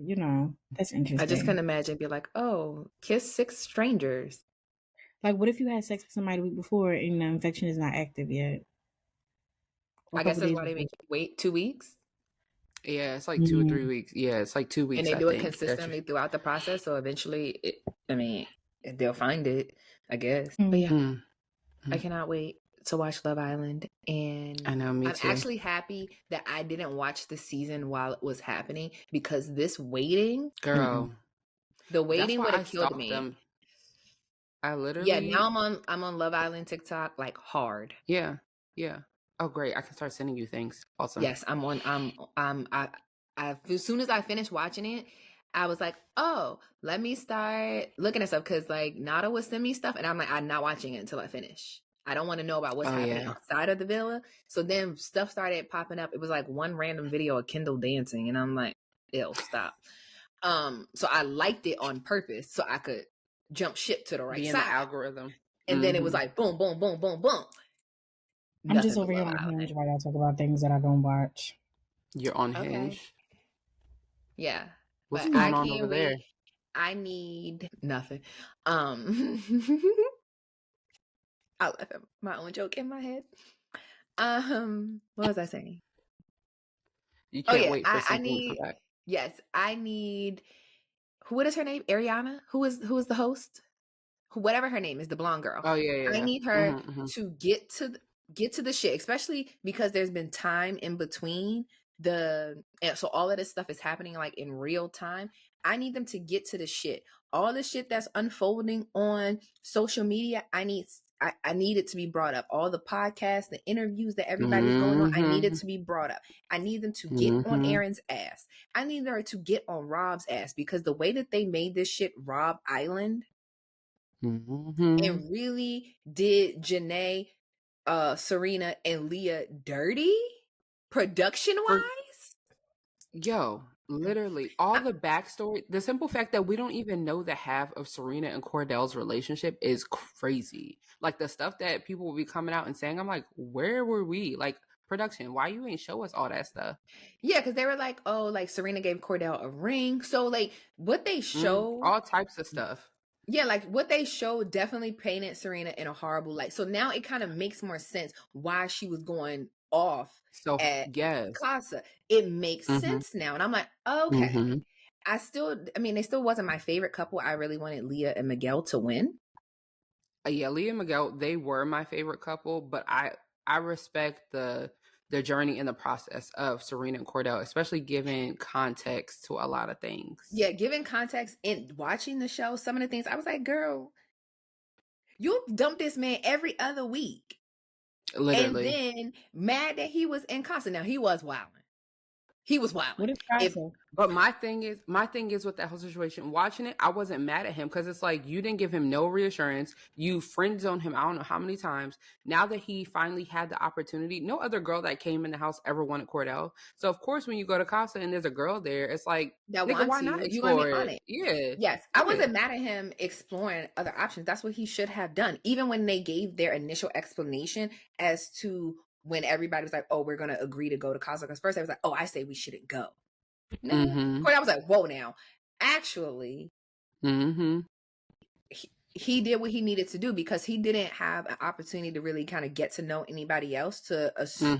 that's interesting. I just can imagine be like, oh, kiss 6 strangers. Like, what if you had sex with somebody the week before and the infection is not active yet? Or a I guess couple that's days why they make before. you wait 2 weeks. Yeah, it's like 2 or 3 weeks. Yeah, it's like 2 weeks. And they I do it think. consistently throughout the process. So eventually, they'll find it, I guess. Mm. But yeah, Mm-hmm. I cannot wait to watch Love Island. And I know, me I'm too. actually happy that I didn't watch the season while it was happening, because this waiting, Girl, the waiting would have killed stalked me. them. I literally. Yeah, now I'm on Love Island TikTok like hard. Yeah. Oh, great! I can start sending you things. Awesome. Yes, as soon as I finished watching it, I was like, oh, let me start looking at stuff, because like Nada would send me stuff and I'm like, I'm not watching it until I finish. I don't want to know about what's happening outside of the villa. So then stuff started popping up. It was like one random video of Kendall dancing and I'm like, ew, stop. So I liked it on purpose so I could jump ship to the right Be in side. the algorithm. And then it was like boom, boom, boom, boom, boom. I'm just over here on Hinge while y'all talk about things that I don't watch. You're on Hinge? Okay. Yeah. What's but going I on can't over wait. there? I need nothing. I left my own joke in my head. What was I saying? You can't wait for something to come back. Yes, I need. What is her name? Ariana? Who is the host? Whatever her name is, the blonde girl. Oh yeah. I need her to get to the shit, especially because there's been time in between so all of this stuff is happening like in real time. I need them to get to the shit. All the shit that's unfolding on social media, I need it to be brought up. All the podcasts, the interviews that everybody's going on, I need it to be brought up. I need them to get on Aaron's ass. I need her to get on Rob's ass, because the way that they made this shit Rob Island, it really did Janae, Serena, and Leah dirty production wise. Yo, literally all the backstory, the simple fact that we don't even know the half of Serena and Cordell's relationship is crazy. Like the stuff that people will be coming out and saying, I'm like, where were we? Like, production, why you ain't show us all that stuff? Yeah, because they were like, oh, like Serena gave Cordell a ring. So like what they showed, all types of stuff. Yeah, like what they showed definitely painted Serena in a horrible light. So now it kind of makes more sense why she was going off at Casa. It makes sense now. And I'm like, okay. They still wasn't my favorite couple. I really wanted Leah and Miguel to win. Yeah, Leah and Miguel, they were my favorite couple, but I respect their journey in the process of Serena and Cordell, especially giving context to a lot of things. Yeah, giving context in watching the show, some of the things I was like, girl, you dump this man every other week. Literally. And then mad that he was in Casa. Now he was wilding. He was wild. What is Casa? But my thing is with that whole situation, watching it, I wasn't mad at him, because it's like you didn't give him no reassurance. You friend zoned him, I don't know how many times. Now that he finally had the opportunity, no other girl that came in the house ever wanted Cordell. So of course, when you go to Casa and there's a girl there, it's like, that nigga, why you. not You want to be explore on it? Yeah. Yes, I wasn't mad at him exploring other options. That's what he should have done. Even when they gave their initial explanation as to when everybody was like, oh, we're going to agree to go to Casa. Because first I was like, oh, I say we shouldn't go. No. I was like, whoa, now. Actually, he did what he needed to do, because he didn't have an opportunity to really kind of get to know anybody else to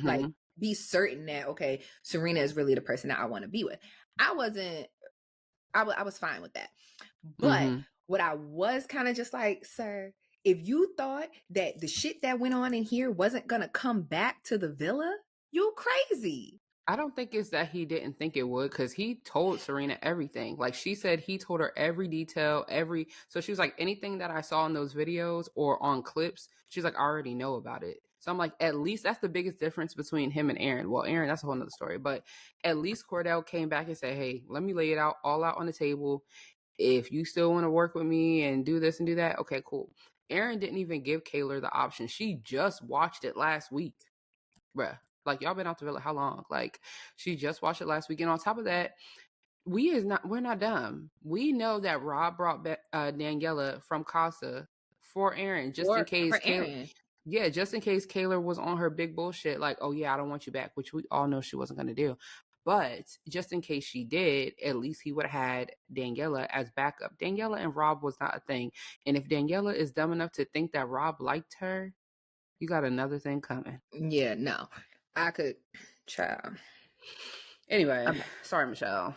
like be certain that, okay, Serena is really the person that I want to be with. I was fine with that. But what I was kind of just like, sir, if you thought that the shit that went on in here wasn't going to come back to the villa, you crazy. I don't think it's that he didn't think it would, because he told Serena everything. Like she said, he told her every detail, so she was like, anything that I saw in those videos or on clips, she's like, I already know about it. So I'm like, at least that's the biggest difference between him and Aaron. Well, Aaron, that's a whole nother story, but at least Cordell came back and said, hey, let me lay it out all out on the table. If you still want to work with me and do this and do that, okay, cool. Aaron didn't even give Kayla the option. She just watched it last week. Bruh. Like, y'all been out the villa how long? Like, she just watched it last week. And on top of that, we're not dumb. We know that Rob brought Daniela from Casa for Aaron, just in case for Aaron. Yeah, just in case Kayla was on her big bullshit, like, oh yeah, I don't want you back, which we all know she wasn't going to do. But just in case she did, at least he would have had Daniela as backup. Daniela and Rob was not a thing. And if Daniela is dumb enough to think that Rob liked her, you got another thing coming. Yeah, no. I could child. Anyway, sorry, Michelle.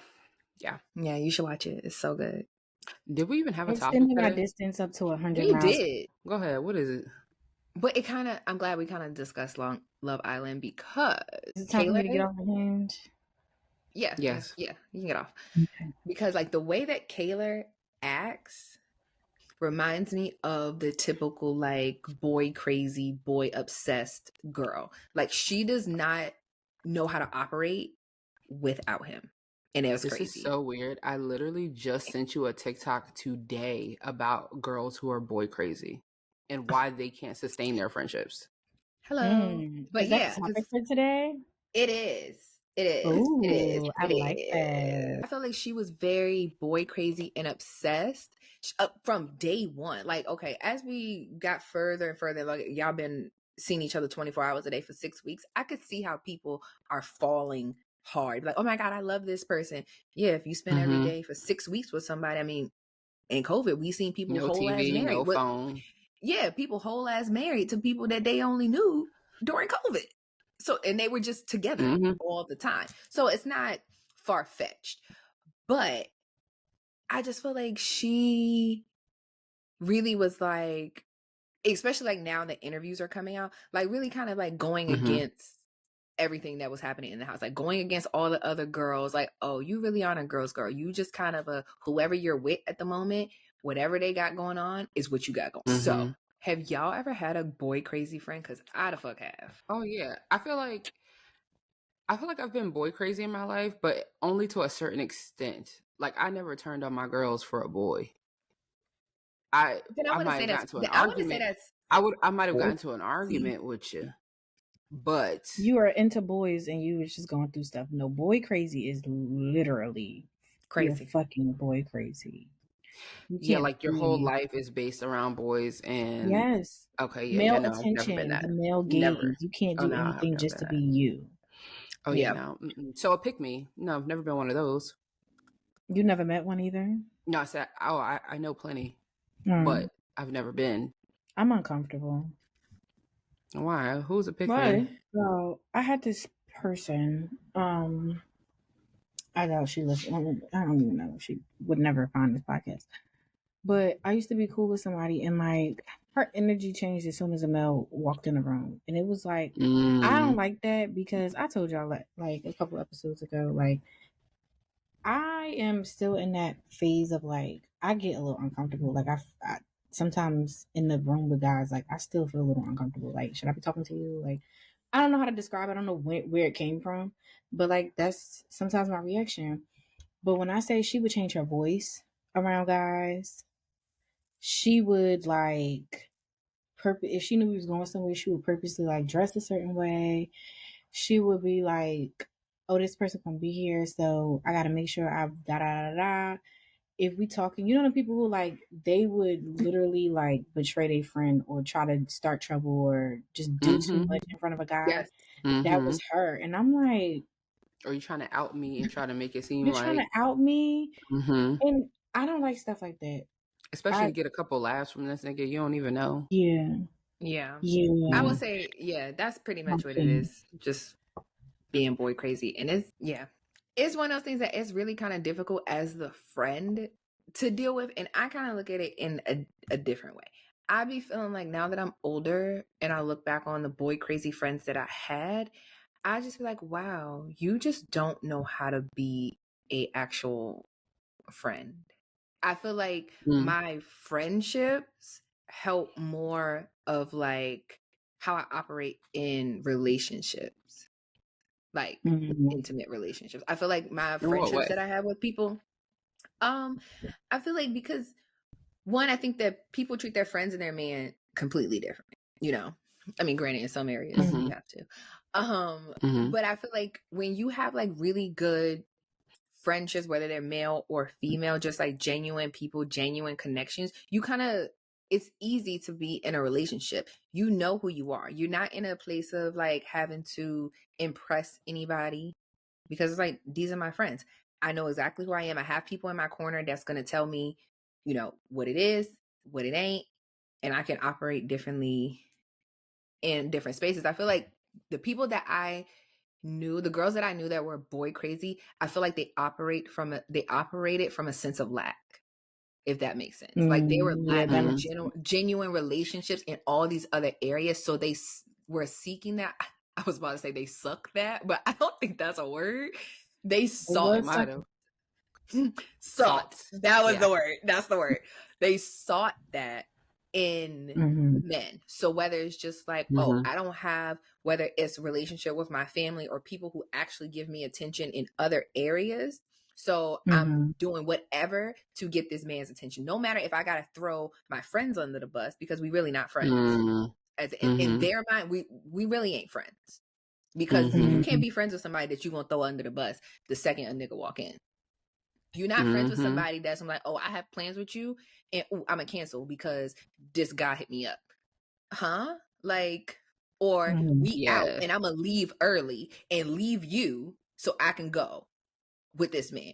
Yeah. Yeah, you should watch it. It's so good. Did we even have a topic Extending our today? distance up to 100 We miles. did. Go ahead. What is it? But it kind of, I'm glad we kind of discussed Love Island because Is it time for me to get off the hinge? Yeah. Yes. Yeah, you can get off. Okay. Because like the way that Kayla acts reminds me of the typical like boy crazy, boy obsessed girl. Like she does not know how to operate without him. And it was This crazy. is so weird. I literally just sent you a TikTok today about girls who are boy crazy and why they can't sustain their friendships. Hello. But is that the topic for today? It is. It is. Ooh, it is. I like that. I feel like she was very boy crazy and obsessed from day one. Like, okay, as we got further and further, like y'all been seeing each other 24 hours a day for 6 weeks, I could see how people are falling hard. Like, oh my God, I love this person. Yeah, if you spend every day for 6 weeks with somebody, I mean, in COVID, we seen people No whole TV, ass married. no phone. Yeah, people whole ass married to people that they only knew during COVID. So, and they were just together all the time. So it's not far-fetched. But I just feel like she really was like, especially like now the interviews are coming out, like really kind of like going against everything that was happening in the house, like going against all the other girls, like, oh, you really aren't a girl's girl. You just kind of a whoever you're with at the moment, whatever they got going on is what you got going. So have y'all ever had a boy crazy friend? Because I the fuck have. Oh yeah. I feel like I've been boy crazy in my life, but only to a certain extent. Like I never turned on my girls for a boy. I might have gotten to an argument. I might have gotten to an argument with you. But you are into boys and you was just going through stuff. No, boy crazy is literally crazy. You're fucking boy crazy. Yeah, like your whole life is based around boys and yes. Okay, yeah, male no, attention, I've never been that. The male gaze. You can't do anything just to be you. Oh yeah, no. So a pick me. No, I've never been one of those. You never met one either? No, I said, I know plenty, but I've never been. I'm uncomfortable. Why? Who's a pick me? So I had this person. I know she listened. I don't even know. She would never find this podcast. But I used to be cool with somebody, and like her energy changed as soon as a male walked in the room, and it was like I don't like that because I told y'all like a couple episodes ago, like I am still in that phase of like I get a little uncomfortable. Like I sometimes in the room with guys, like I still feel a little uncomfortable. Like, should I be talking to you? Like, I don't know how to describe it. I don't know where it came from, but like that's sometimes my reaction. But when I say she would change her voice around guys, she would like if she knew we was going somewhere, she would purposely like dress a certain way. She would be like, oh, this person gonna be here, so I gotta make sure I da da da da. If we talking, you know the people who like they would literally like betray their friend or try to start trouble or just do too much in front of a guy. Yes. That was her. And I'm like, are you trying to out me and try to make it seem you're like trying to out me? And I don't like stuff like that. Especially to get a couple laughs from this nigga you don't even know. Yeah. I would say, yeah, that's pretty much what it is. Just being boy crazy. And it's one of those things that it's really kind of difficult as the friend to deal with. And I kind of look at it in a different way. I be feeling like now that I'm older and I look back on the boy crazy friends that I had, I just feel like, wow, you just don't know how to be a actual friend. I feel like my friendships help more of like how I operate in relationships, like intimate relationships. I feel like my friendships that I have with people, I feel like because one, I think that people treat their friends and their man completely different, you know? I mean, granted, in some areas you have to. But I feel like when you have like really good friendships, whether they're male or female, just like genuine people, genuine connections, you kind of, it's easy to be in a relationship. You know who you are. You're not in a place of like having to impress anybody, because it's like, these are my friends. I know exactly who I am. I have people in my corner that's going to tell me, you know, what it is, what it ain't, and I can operate differently in different spaces. I feel like the people that I knew, the girls that I knew that were boy crazy, I feel like they operated from a sense of lack, if that makes sense. Like they were Yeah, that lacking makes genuine relationships in all these other areas, so they were seeking that. I was about to say they suck that, but I don't think that's a word. They sought. It might have. Sought. That was Yeah. the word. That's the word. They sought that in men. So whether it's just like, oh, I don't have, whether it's a relationship with my family or people who actually give me attention in other areas, so I'm doing whatever to get this man's attention, no matter if I gotta throw my friends under the bus, because we really not friends. As in their mind, we really ain't friends, because you can't be friends with somebody that you gonna throw under the bus the second a nigga walk in. You're not friends with somebody that's like, oh, I have plans with you, and I'm gonna cancel because this guy hit me up. Huh? Like, or we out and I'm gonna leave early and leave you so I can go with this man.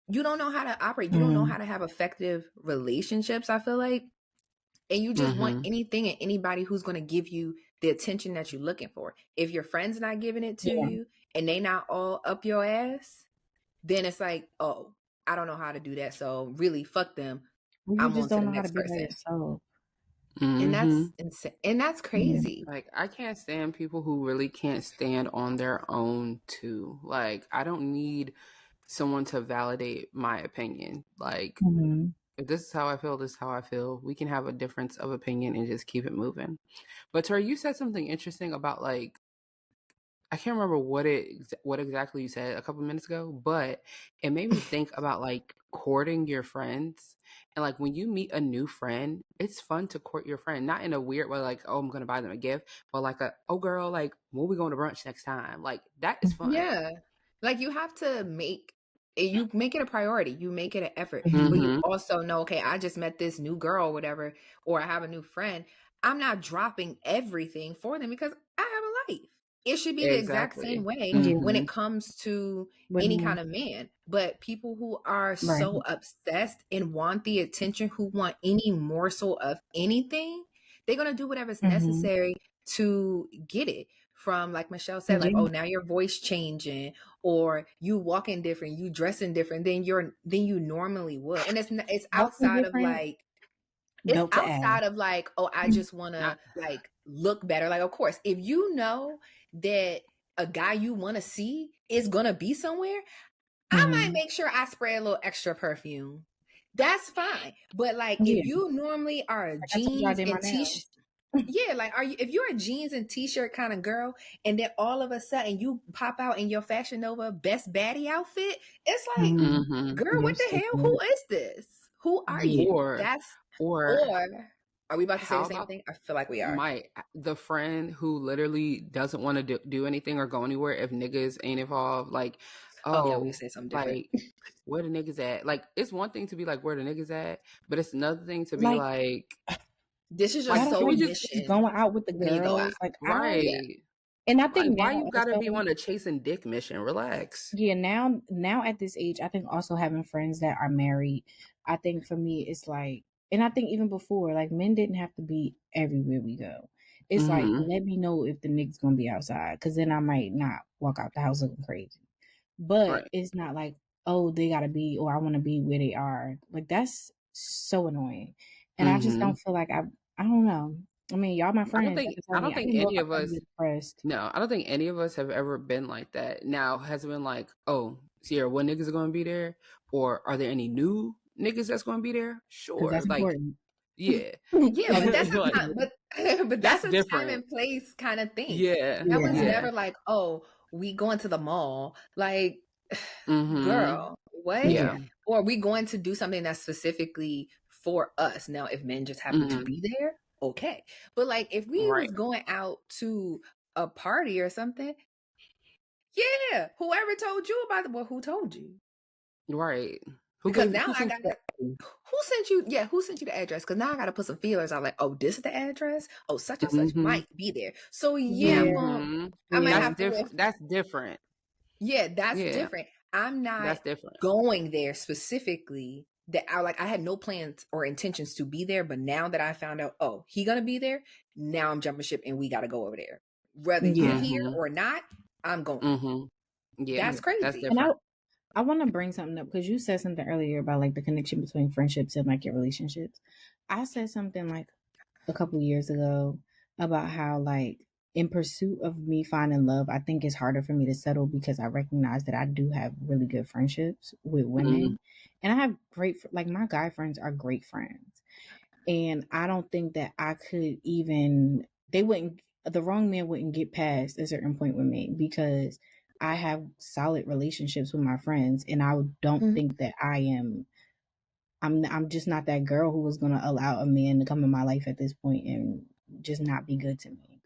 You don't know how to operate. You don't know how to have effective relationships, I feel like. And you just want anything and anybody who's going to give you the attention that you're looking for. If your friend's not giving it to you and they not all up your ass, then it's like, oh, I don't know how to do that. So really, fuck them. You just don't know how to be by person. yourself. And that's insane. And that's crazy. Like, I can't stand people who really can't stand on their own too. Like, I don't need someone to validate my opinion. Like, if this is how I feel, this is how I feel. We can have a difference of opinion and just keep it moving. But Tori, you said something interesting about, like, I can't remember what exactly you said a couple minutes ago, but it made me think about like courting your friends. And like when you meet a new friend, it's fun to court your friend, not in a weird way, like, oh, I'm gonna buy them a gift, but like oh girl, like when we going to brunch next time? Like that is fun. Yeah. Like you have to make it a priority. You make it an effort. But you also know, okay, I just met this new girl or whatever, or I have a new friend. I'm not dropping everything for them because I have a life. It should be the exact same way when it comes to any kind of man. But people who are so obsessed and want the attention, who want any morsel of anything, they're going to do whatever's necessary to get it. From, like Michelle said, like, oh, now your voice changing, or you walking different, you dressing different than you normally would. And it's outside of like, oh, I just want to like look better. Like, of course, if you know that a guy you want to see is going to be somewhere, I might make sure I spray a little extra perfume. That's fine. But like, if you normally are jeans and t-shirt, like, if you're a jeans and t-shirt kind of girl, and then all of a sudden you pop out in your Fashion Nova best baddie outfit, it's like, girl, what the hell? Who is this? Who are you? Or are we about to say the same thing? I feel like we are. The friend who literally doesn't want to do anything or go anywhere if niggas ain't involved, like, oh yeah, we say something different. Like, where the niggas at? Like, it's one thing to be like, where the niggas at, but it's another thing to be like this is just so mission. Going out with the girls, like, right. And I think why you gotta be on a chasing dick mission? Relax. Yeah, now at this age, I think also having friends that are married, I think for me it's like, and I think even before, like, men didn't have to be everywhere we go. It's like, let me know if the nigga's gonna be outside, because then I might not walk out the house looking crazy. But it's not like, oh, they gotta be, or I want to be where they are. Like, that's so annoying, and I just don't feel like I don't know. I mean, y'all my friends. I don't think any of us. No, I don't think any of us have ever been like that. Now, has it been like, oh, Sierra, what niggas are going to be there, or are there any new niggas that's going to be there? Sure, that's like, important. Yeah, but that's like, but that's a different time and place kind of thing. Yeah, that was never like, oh, we going to the mall, like, girl, what? Yeah. Or we going to do something that's specifically for us. Now, if men just happen to be there, okay. But like, if we was going out to a party or something, yeah, whoever told you about it, well, who told you? Right. Because now who I sent got you to. that? Who sent you? Yeah, who sent you the address? Because now I got to put some feelers out. Like, oh, this is the address. Oh, such and such Mm-hmm. might be there. So yeah, Yeah. Mm-hmm. I might Yeah. have to. That's different. Yeah, that's Yeah, different. I'm not that's different. going there specifically. That I had no plans or intentions to be there, but now that I found out, oh, he gonna be there. Now I'm jumping ship and we got to go over there. Whether you Yeah. here Mm-hmm. or not, I'm going. Mm-hmm. Yeah, That's Yeah. that's crazy. And different. I want to bring something up because you said something earlier about like the connection between friendships and like your relationships. I said something like a couple years ago about how like in pursuit of me finding love, I think it's harder for me to settle because I recognize that I do have really good friendships with Mm-hmm. women, and I have like my guy friends are great friends, and I don't think that I could even the wrong man wouldn't get past a certain point with me because I have solid relationships with my friends, and I don't Mhm. think that I'm just not that girl who was gonna allow a man to come in my life at this point and just not be good to me.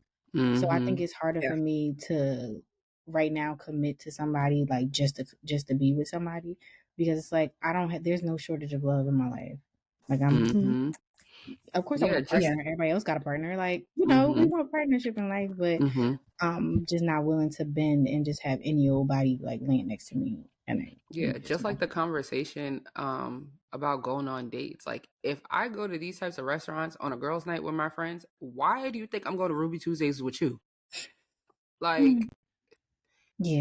So I Mm-hmm. think it's harder Yeah. for me to right now commit to somebody like just to be with somebody because it's like I don't have there's no shortage of love in my life. Like I'm Mm-hmm. of course I Yeah, want a just partner. Everybody else got a partner. Like, we mm-hmm. want partnership in life, but Mm-hmm. I'm just not willing to bend and just have any old body like laying next to me and Yeah, just just not. like the conversation about going on dates. Like if I go to these types of restaurants on a girls' night with my friends, why do you think I'm going to Ruby Tuesdays with you? Like,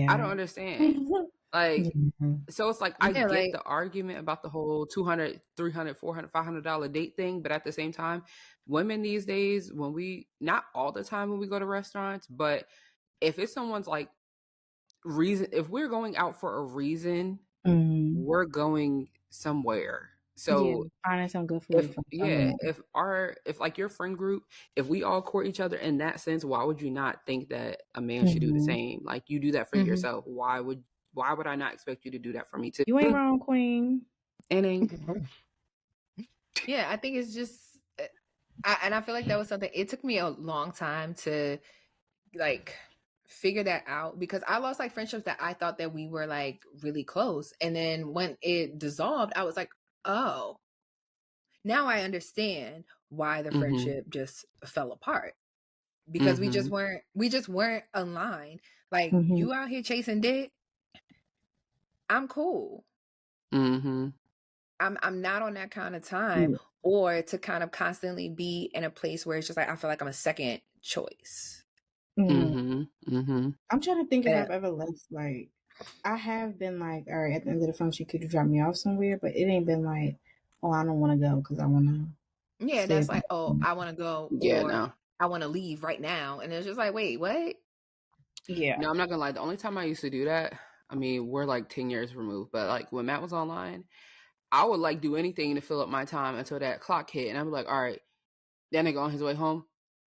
I Yeah. don't understand. Like, Yeah. so it's like I Yeah, get like the argument about the whole 200, 300, 400, $500 date thing, but at the same time, women these days, when we not all the time when we go to restaurants, but if it's someone's like reason, if we're going out for a reason, Mhm. we're going somewhere. Yeah. So Finding some good if food from yeah, somewhere. if like your friend group, if we all court each other in that sense, why would you not think that a man should do the Mhm. same? Like you do that for mhm. yourself. Why would I not expect you to do that for me too? You ain't wrong, Queen. And ain't Yeah, I think it's just, and I feel like that was something. It took me a long time to like figure that out because I lost like friendships that I thought that we were like really close, and then when it dissolved, I was like, oh, now I understand why the mm-hmm. friendship just fell apart because Mm-hmm. we just weren't aligned. Like Mhm. you out here chasing dick, I'm cool. Mm-hmm. I'm not on that kind of time, Yeah. or to kind of constantly be in a place where it's just like I feel like I'm a second choice. Mhm. Mm-hmm. Mm-hmm. I'm trying to think if And I've ever left like I have been like, all right, at the end of the function, could you drop me off somewhere? But it ain't been like, oh, I don't want to go because I want to yeah, stay that's with my like, oh, friends. I want to go, Yeah, or no. I want to leave right now. And it's just like, wait, what? Yeah. No, I'm not gonna lie. The only time I used to do that, I mean, we're like 10 years removed, but like when Matt was online, I would like do anything to fill up my time until that clock hit. And I'd be like, all right, that nigga on his way home.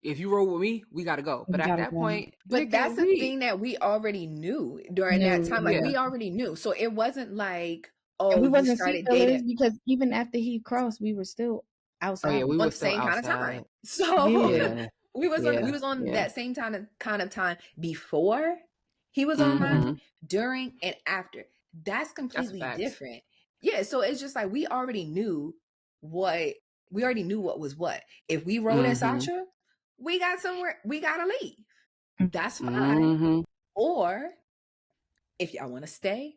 If you roll with me, we gotta go. But You at gotta that go. point, But that's nigga, the we thing that we already knew during that No, time. Like, yeah. we already knew. So it wasn't like, and oh, we you wasn't sea started fillers dating because even after he crossed, we were still Oh yeah, outside. we on was the still same kind of outside. time. So Yeah. Yeah, we yeah, was on yeah. that same kind of time before he was online, Mm-hmm. during and after. That's That's completely facts. different. Yeah, so it's just like what we already knew what was what. If we rode in Mm-hmm. Sasha, we got somewhere we gotta leave. That's fine. Mm-hmm. Or if y'all want to stay,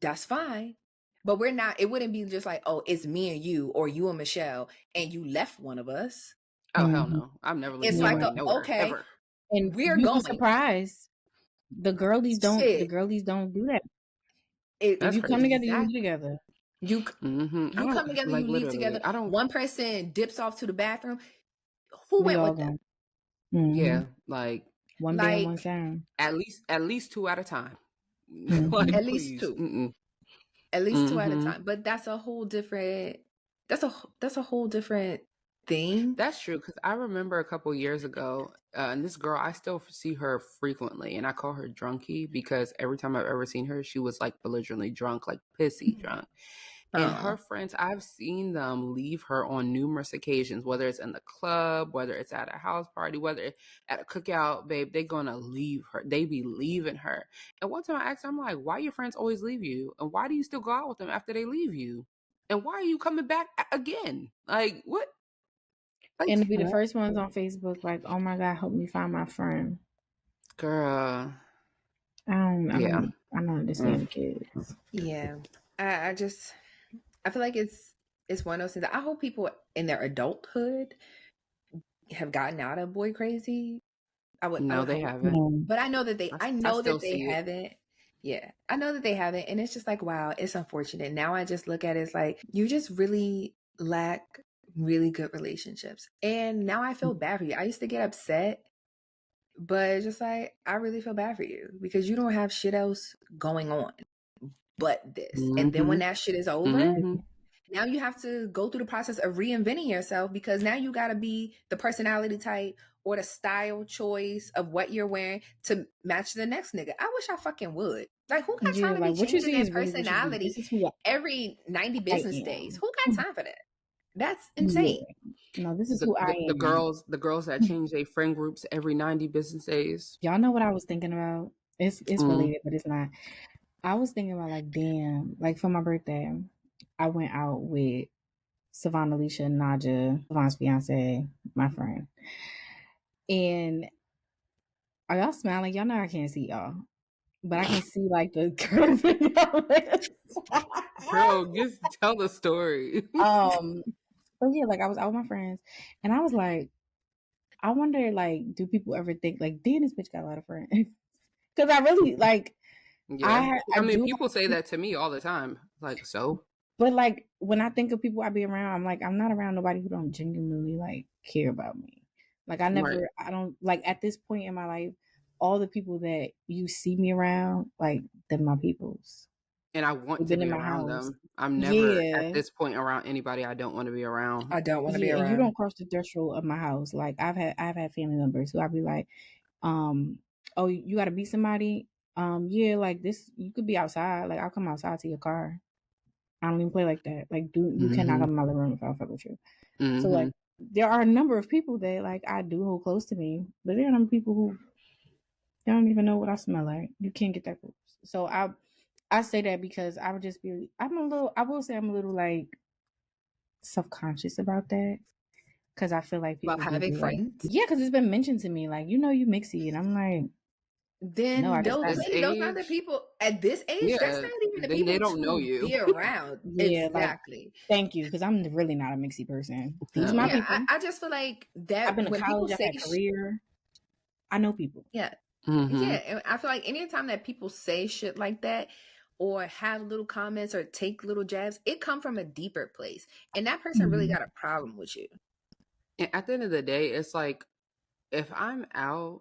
that's fine. But we're not, it wouldn't be just like, oh, it's me and you, or you and Michelle, and you left one of us. Oh hell Mhm. no. I'm never leaving It's like, Yeah. nobody nowhere. okay, Ever. And we're you'd be going. surprised. The Shit. girlies don't do that. It, If That's you come crazy. together, you exact, leave together. you, Mm-hmm. I you don't come together, like you leave literally. together. I don't One person dips off to the bathroom. Who We went all with them? gone. Hmm. yeah, like One band, one Like, sound. at least two at a time. Hmm. at Like least please. two. Mm-mm. At least two at a Mm-hmm. time. But that's a whole different, that's a whole different thing. That's true because I remember a couple years ago, and this girl, I still see her frequently, and I call her Drunkie because every time I've ever seen her, she was like belligerently drunk, like pissy drunk. And her friends, I've seen them leave her on numerous occasions, whether it's in the club, whether it's at a house party, whether it's at a cookout, babe, they're going to leave her. They be leaving her. And one time I asked her, I'm like, why your friends always leave you? And why do you still go out with them after they leave you? And why are you coming back again? Like, what? Like, And to be the first ones on Facebook, like, oh my God, help me find my friend. Girl. I don't understand the kids. Yeah. I feel like it's one of those things that I hope people in their adulthood have gotten out of boy crazy. They haven't. But I know that they haven't. Yeah. I know that they haven't. And it's just like, wow, it's unfortunate. Now I just look at it as like, you just really lack really good relationships. And now I feel bad for you. I used to get upset, but it's just like, I really feel bad for you because you don't have shit else going on but this. And then when that shit is over, now you have to go through the process of reinventing yourself because now you got to be the personality type or the style choice of what you're wearing to match the next nigga. I wish I fucking would. Like, who got time to be changing their personality every 90 business days? Who got time for that? That's insane. Yeah. No, this is who I am. The girls that change their friend groups every 90 business days. Y'all know what I was thinking about? It's related, but it's not. I was thinking about like, damn, like for my birthday, I went out with Savannah, Alicia, Naja, Savannah's fiance, my friend. And are y'all smiling? Y'all know I can't see y'all. But I can see like the curve in your lips. Girl, just tell the story. But yeah, like I was out with my friends and I was like, I wonder, like, do people ever think like, damn, this bitch got a lot of friends? Because I really like. Yeah, I mean, people say that to me all the time. Like, so. But like when I think of people I be around, I'm like, I'm not around nobody who don't genuinely like care about me. Like I don't like at this point in my life, all the people that you see me around, like they're my peoples. And I want to be around them. I'm never at this point around anybody I don't want to be around. I don't want to be around. You don't cross the threshold of my house. Like I've had family members who I'd be like, oh, you got to beat somebody. Yeah, like this, you could be outside. Like I'll come outside to your car. I don't even play like that. Like, you cannot come in my living room if I don't fuck with you. So like, there are a number of people that like I do hold close to me, but there are a number of people who don't even know what I smell like. You can't get that close. So I say that because I would just be, I will say I'm a little like self-conscious about that. Cause I feel like people about having friends. Like, yeah, cause it's been mentioned to me, like, you mixy, and I'm like, then no, those are the people at this age. Yeah, that's not even the people they don't know you. Be around. Yeah, exactly. Like, thank you, because I'm really not a mixy person. These are my people. I just feel like that. I've been to college. I've had a career. I know people. Yeah, yeah. And I feel like anytime that people say shit like that, or have little comments, or take little jabs, it come from a deeper place, and that person really got a problem with you. And at the end of the day, it's like, if I'm out,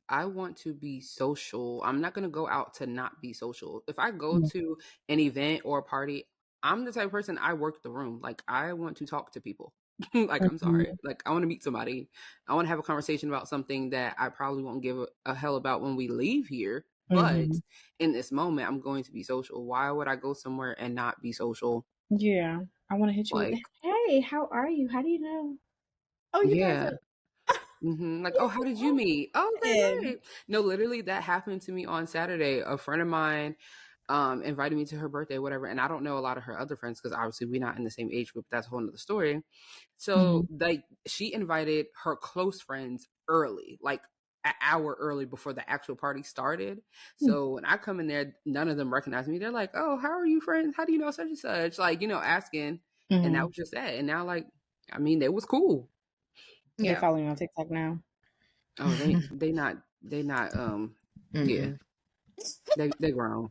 I want to be social. I'm not going to go out to not be social. If I go to an event or a party, I'm the type of person, I work the room. Like, I want to talk to people. Like, I'm sorry. Like, I want to meet somebody. I want to have a conversation about something that I probably won't give a hell about when we leave here. But in this moment, I'm going to be social. Why would I go somewhere and not be social? Yeah. I want to hit you with, hey, how are you? How do you know? Oh, you guys are... Like, oh, how did you meet? Oh, great. No, literally, that happened to me on Saturday. A friend of mine invited me to her birthday, whatever, and I don't know a lot of her other friends because obviously we're not in the same age group. That's a whole nother story. So, like, she invited her close friends early, like an hour early before the actual party started. So when I come in there, none of them recognize me. They're like, oh, how are you friends? How do you know such and such? Like, asking. And that was just that. And now, like, I mean, it was cool. They're following on TikTok now. Oh, they not yeah. They grown.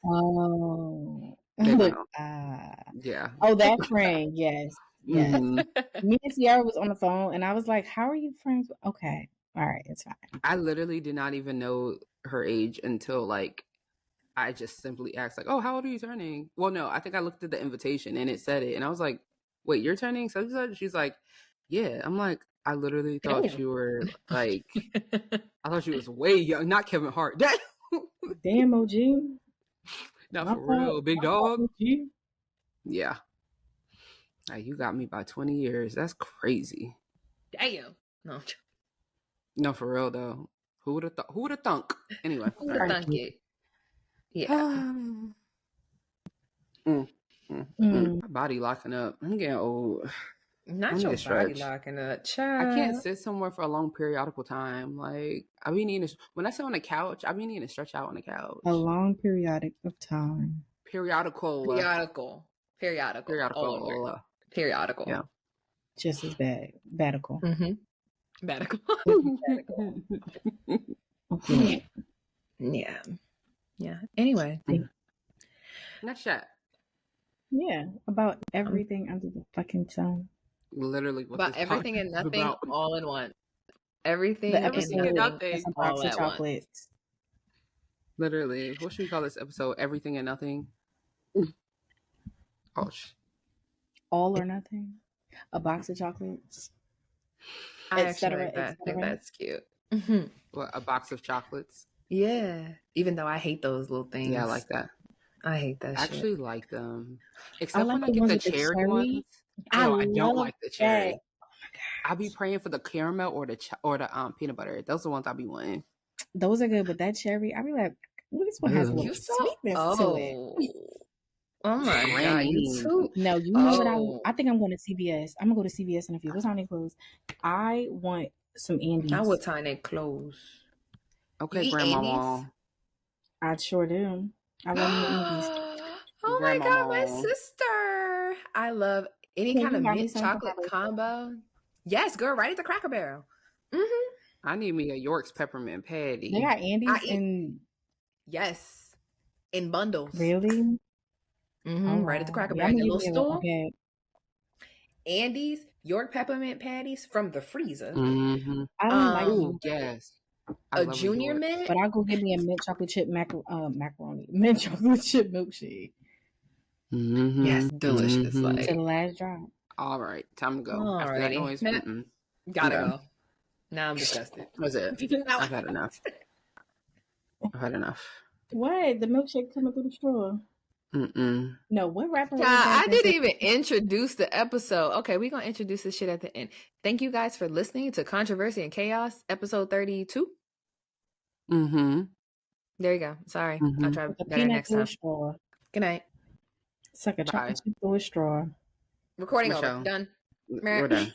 Oh. They grown. Yeah. Oh, that friend, yes. Yes. Me and Ciara was on the phone and I was like, how are you friends? Okay. All right, it's fine. I literally did not even know her age until like I just simply asked, like, oh, how old are you turning? Well, no, I think I looked at the invitation and it said it. And I was like, wait, you're turning such and such? She's like, yeah. I'm like, I literally thought you were like, I thought you was way young. Not Kevin Hart. Damn, OG. Not for real, big dog. Yeah. Like, you got me by 20 years. That's crazy. Damn. No. No, for real though. Who would have thunk? Anyway. Who would have thunk it? Yeah. My body locking up. I'm getting old. Not your body locking up, child. I can't sit somewhere for a long periodical time. Like, I be needing when I sit on the couch, I be needing to stretch out on the couch. A long periodic of time. Periodical. All over. Periodical. Yeah. Just as bad. Badical. Badical. Okay. Yeah. Anyway. Next chat. Yeah. About everything under the fucking sun. Literally. About everything and nothing all in one. Everything and nothing all at once. Literally. What should we call this episode? Everything and nothing? Oh, all or nothing? A box of chocolates? I actually like that. I think that's cute. What, a box of chocolates? Yeah. Even though I hate those little things. Yeah, I like that. I hate that shit. I actually like them. Except when I get the cherry ones. I don't like the cherry. I be praying for the caramel or the peanut butter. Those are the ones I be wanting. Those are good, but that cherry, I be like, well, this one has a little sweetness to it. Oh my god, you too. No, you know what I think I'm going to CVS. I'm gonna go to CVS in a few. What time they close? I want some Andes. Now what time they close? Okay, Grandmama. I sure do. I love my Andes. Oh my god, my sister! I love any kind of mint chocolate combo. Yes, girl, right at the Cracker Barrel. I need me a York's peppermint patty. They got Andes in. Yes, in bundles. Really? Right at the Cracker Barrel. Little store. Andes York peppermint patties from the freezer. I don't like yes. A junior mint, but I'll go get me a mint chocolate chip macaroni, mint chocolate chip milkshake. Yes, delicious. Like to the last drop. All right, time to go. After that noise, gotta go. Now I'm disgusted. That's it. I've had enough. What? The milkshake coming through the straw? No, what rapper was that? I didn't even introduce the episode. Okay, we're gonna introduce this shit at the end. Thank you guys for listening to Controversy and Chaos, episode 32. There you go. Sorry. I'll try better next time. Straw. Good night. Suck a chocolate chip through a straw. Recording over. Done. We're done.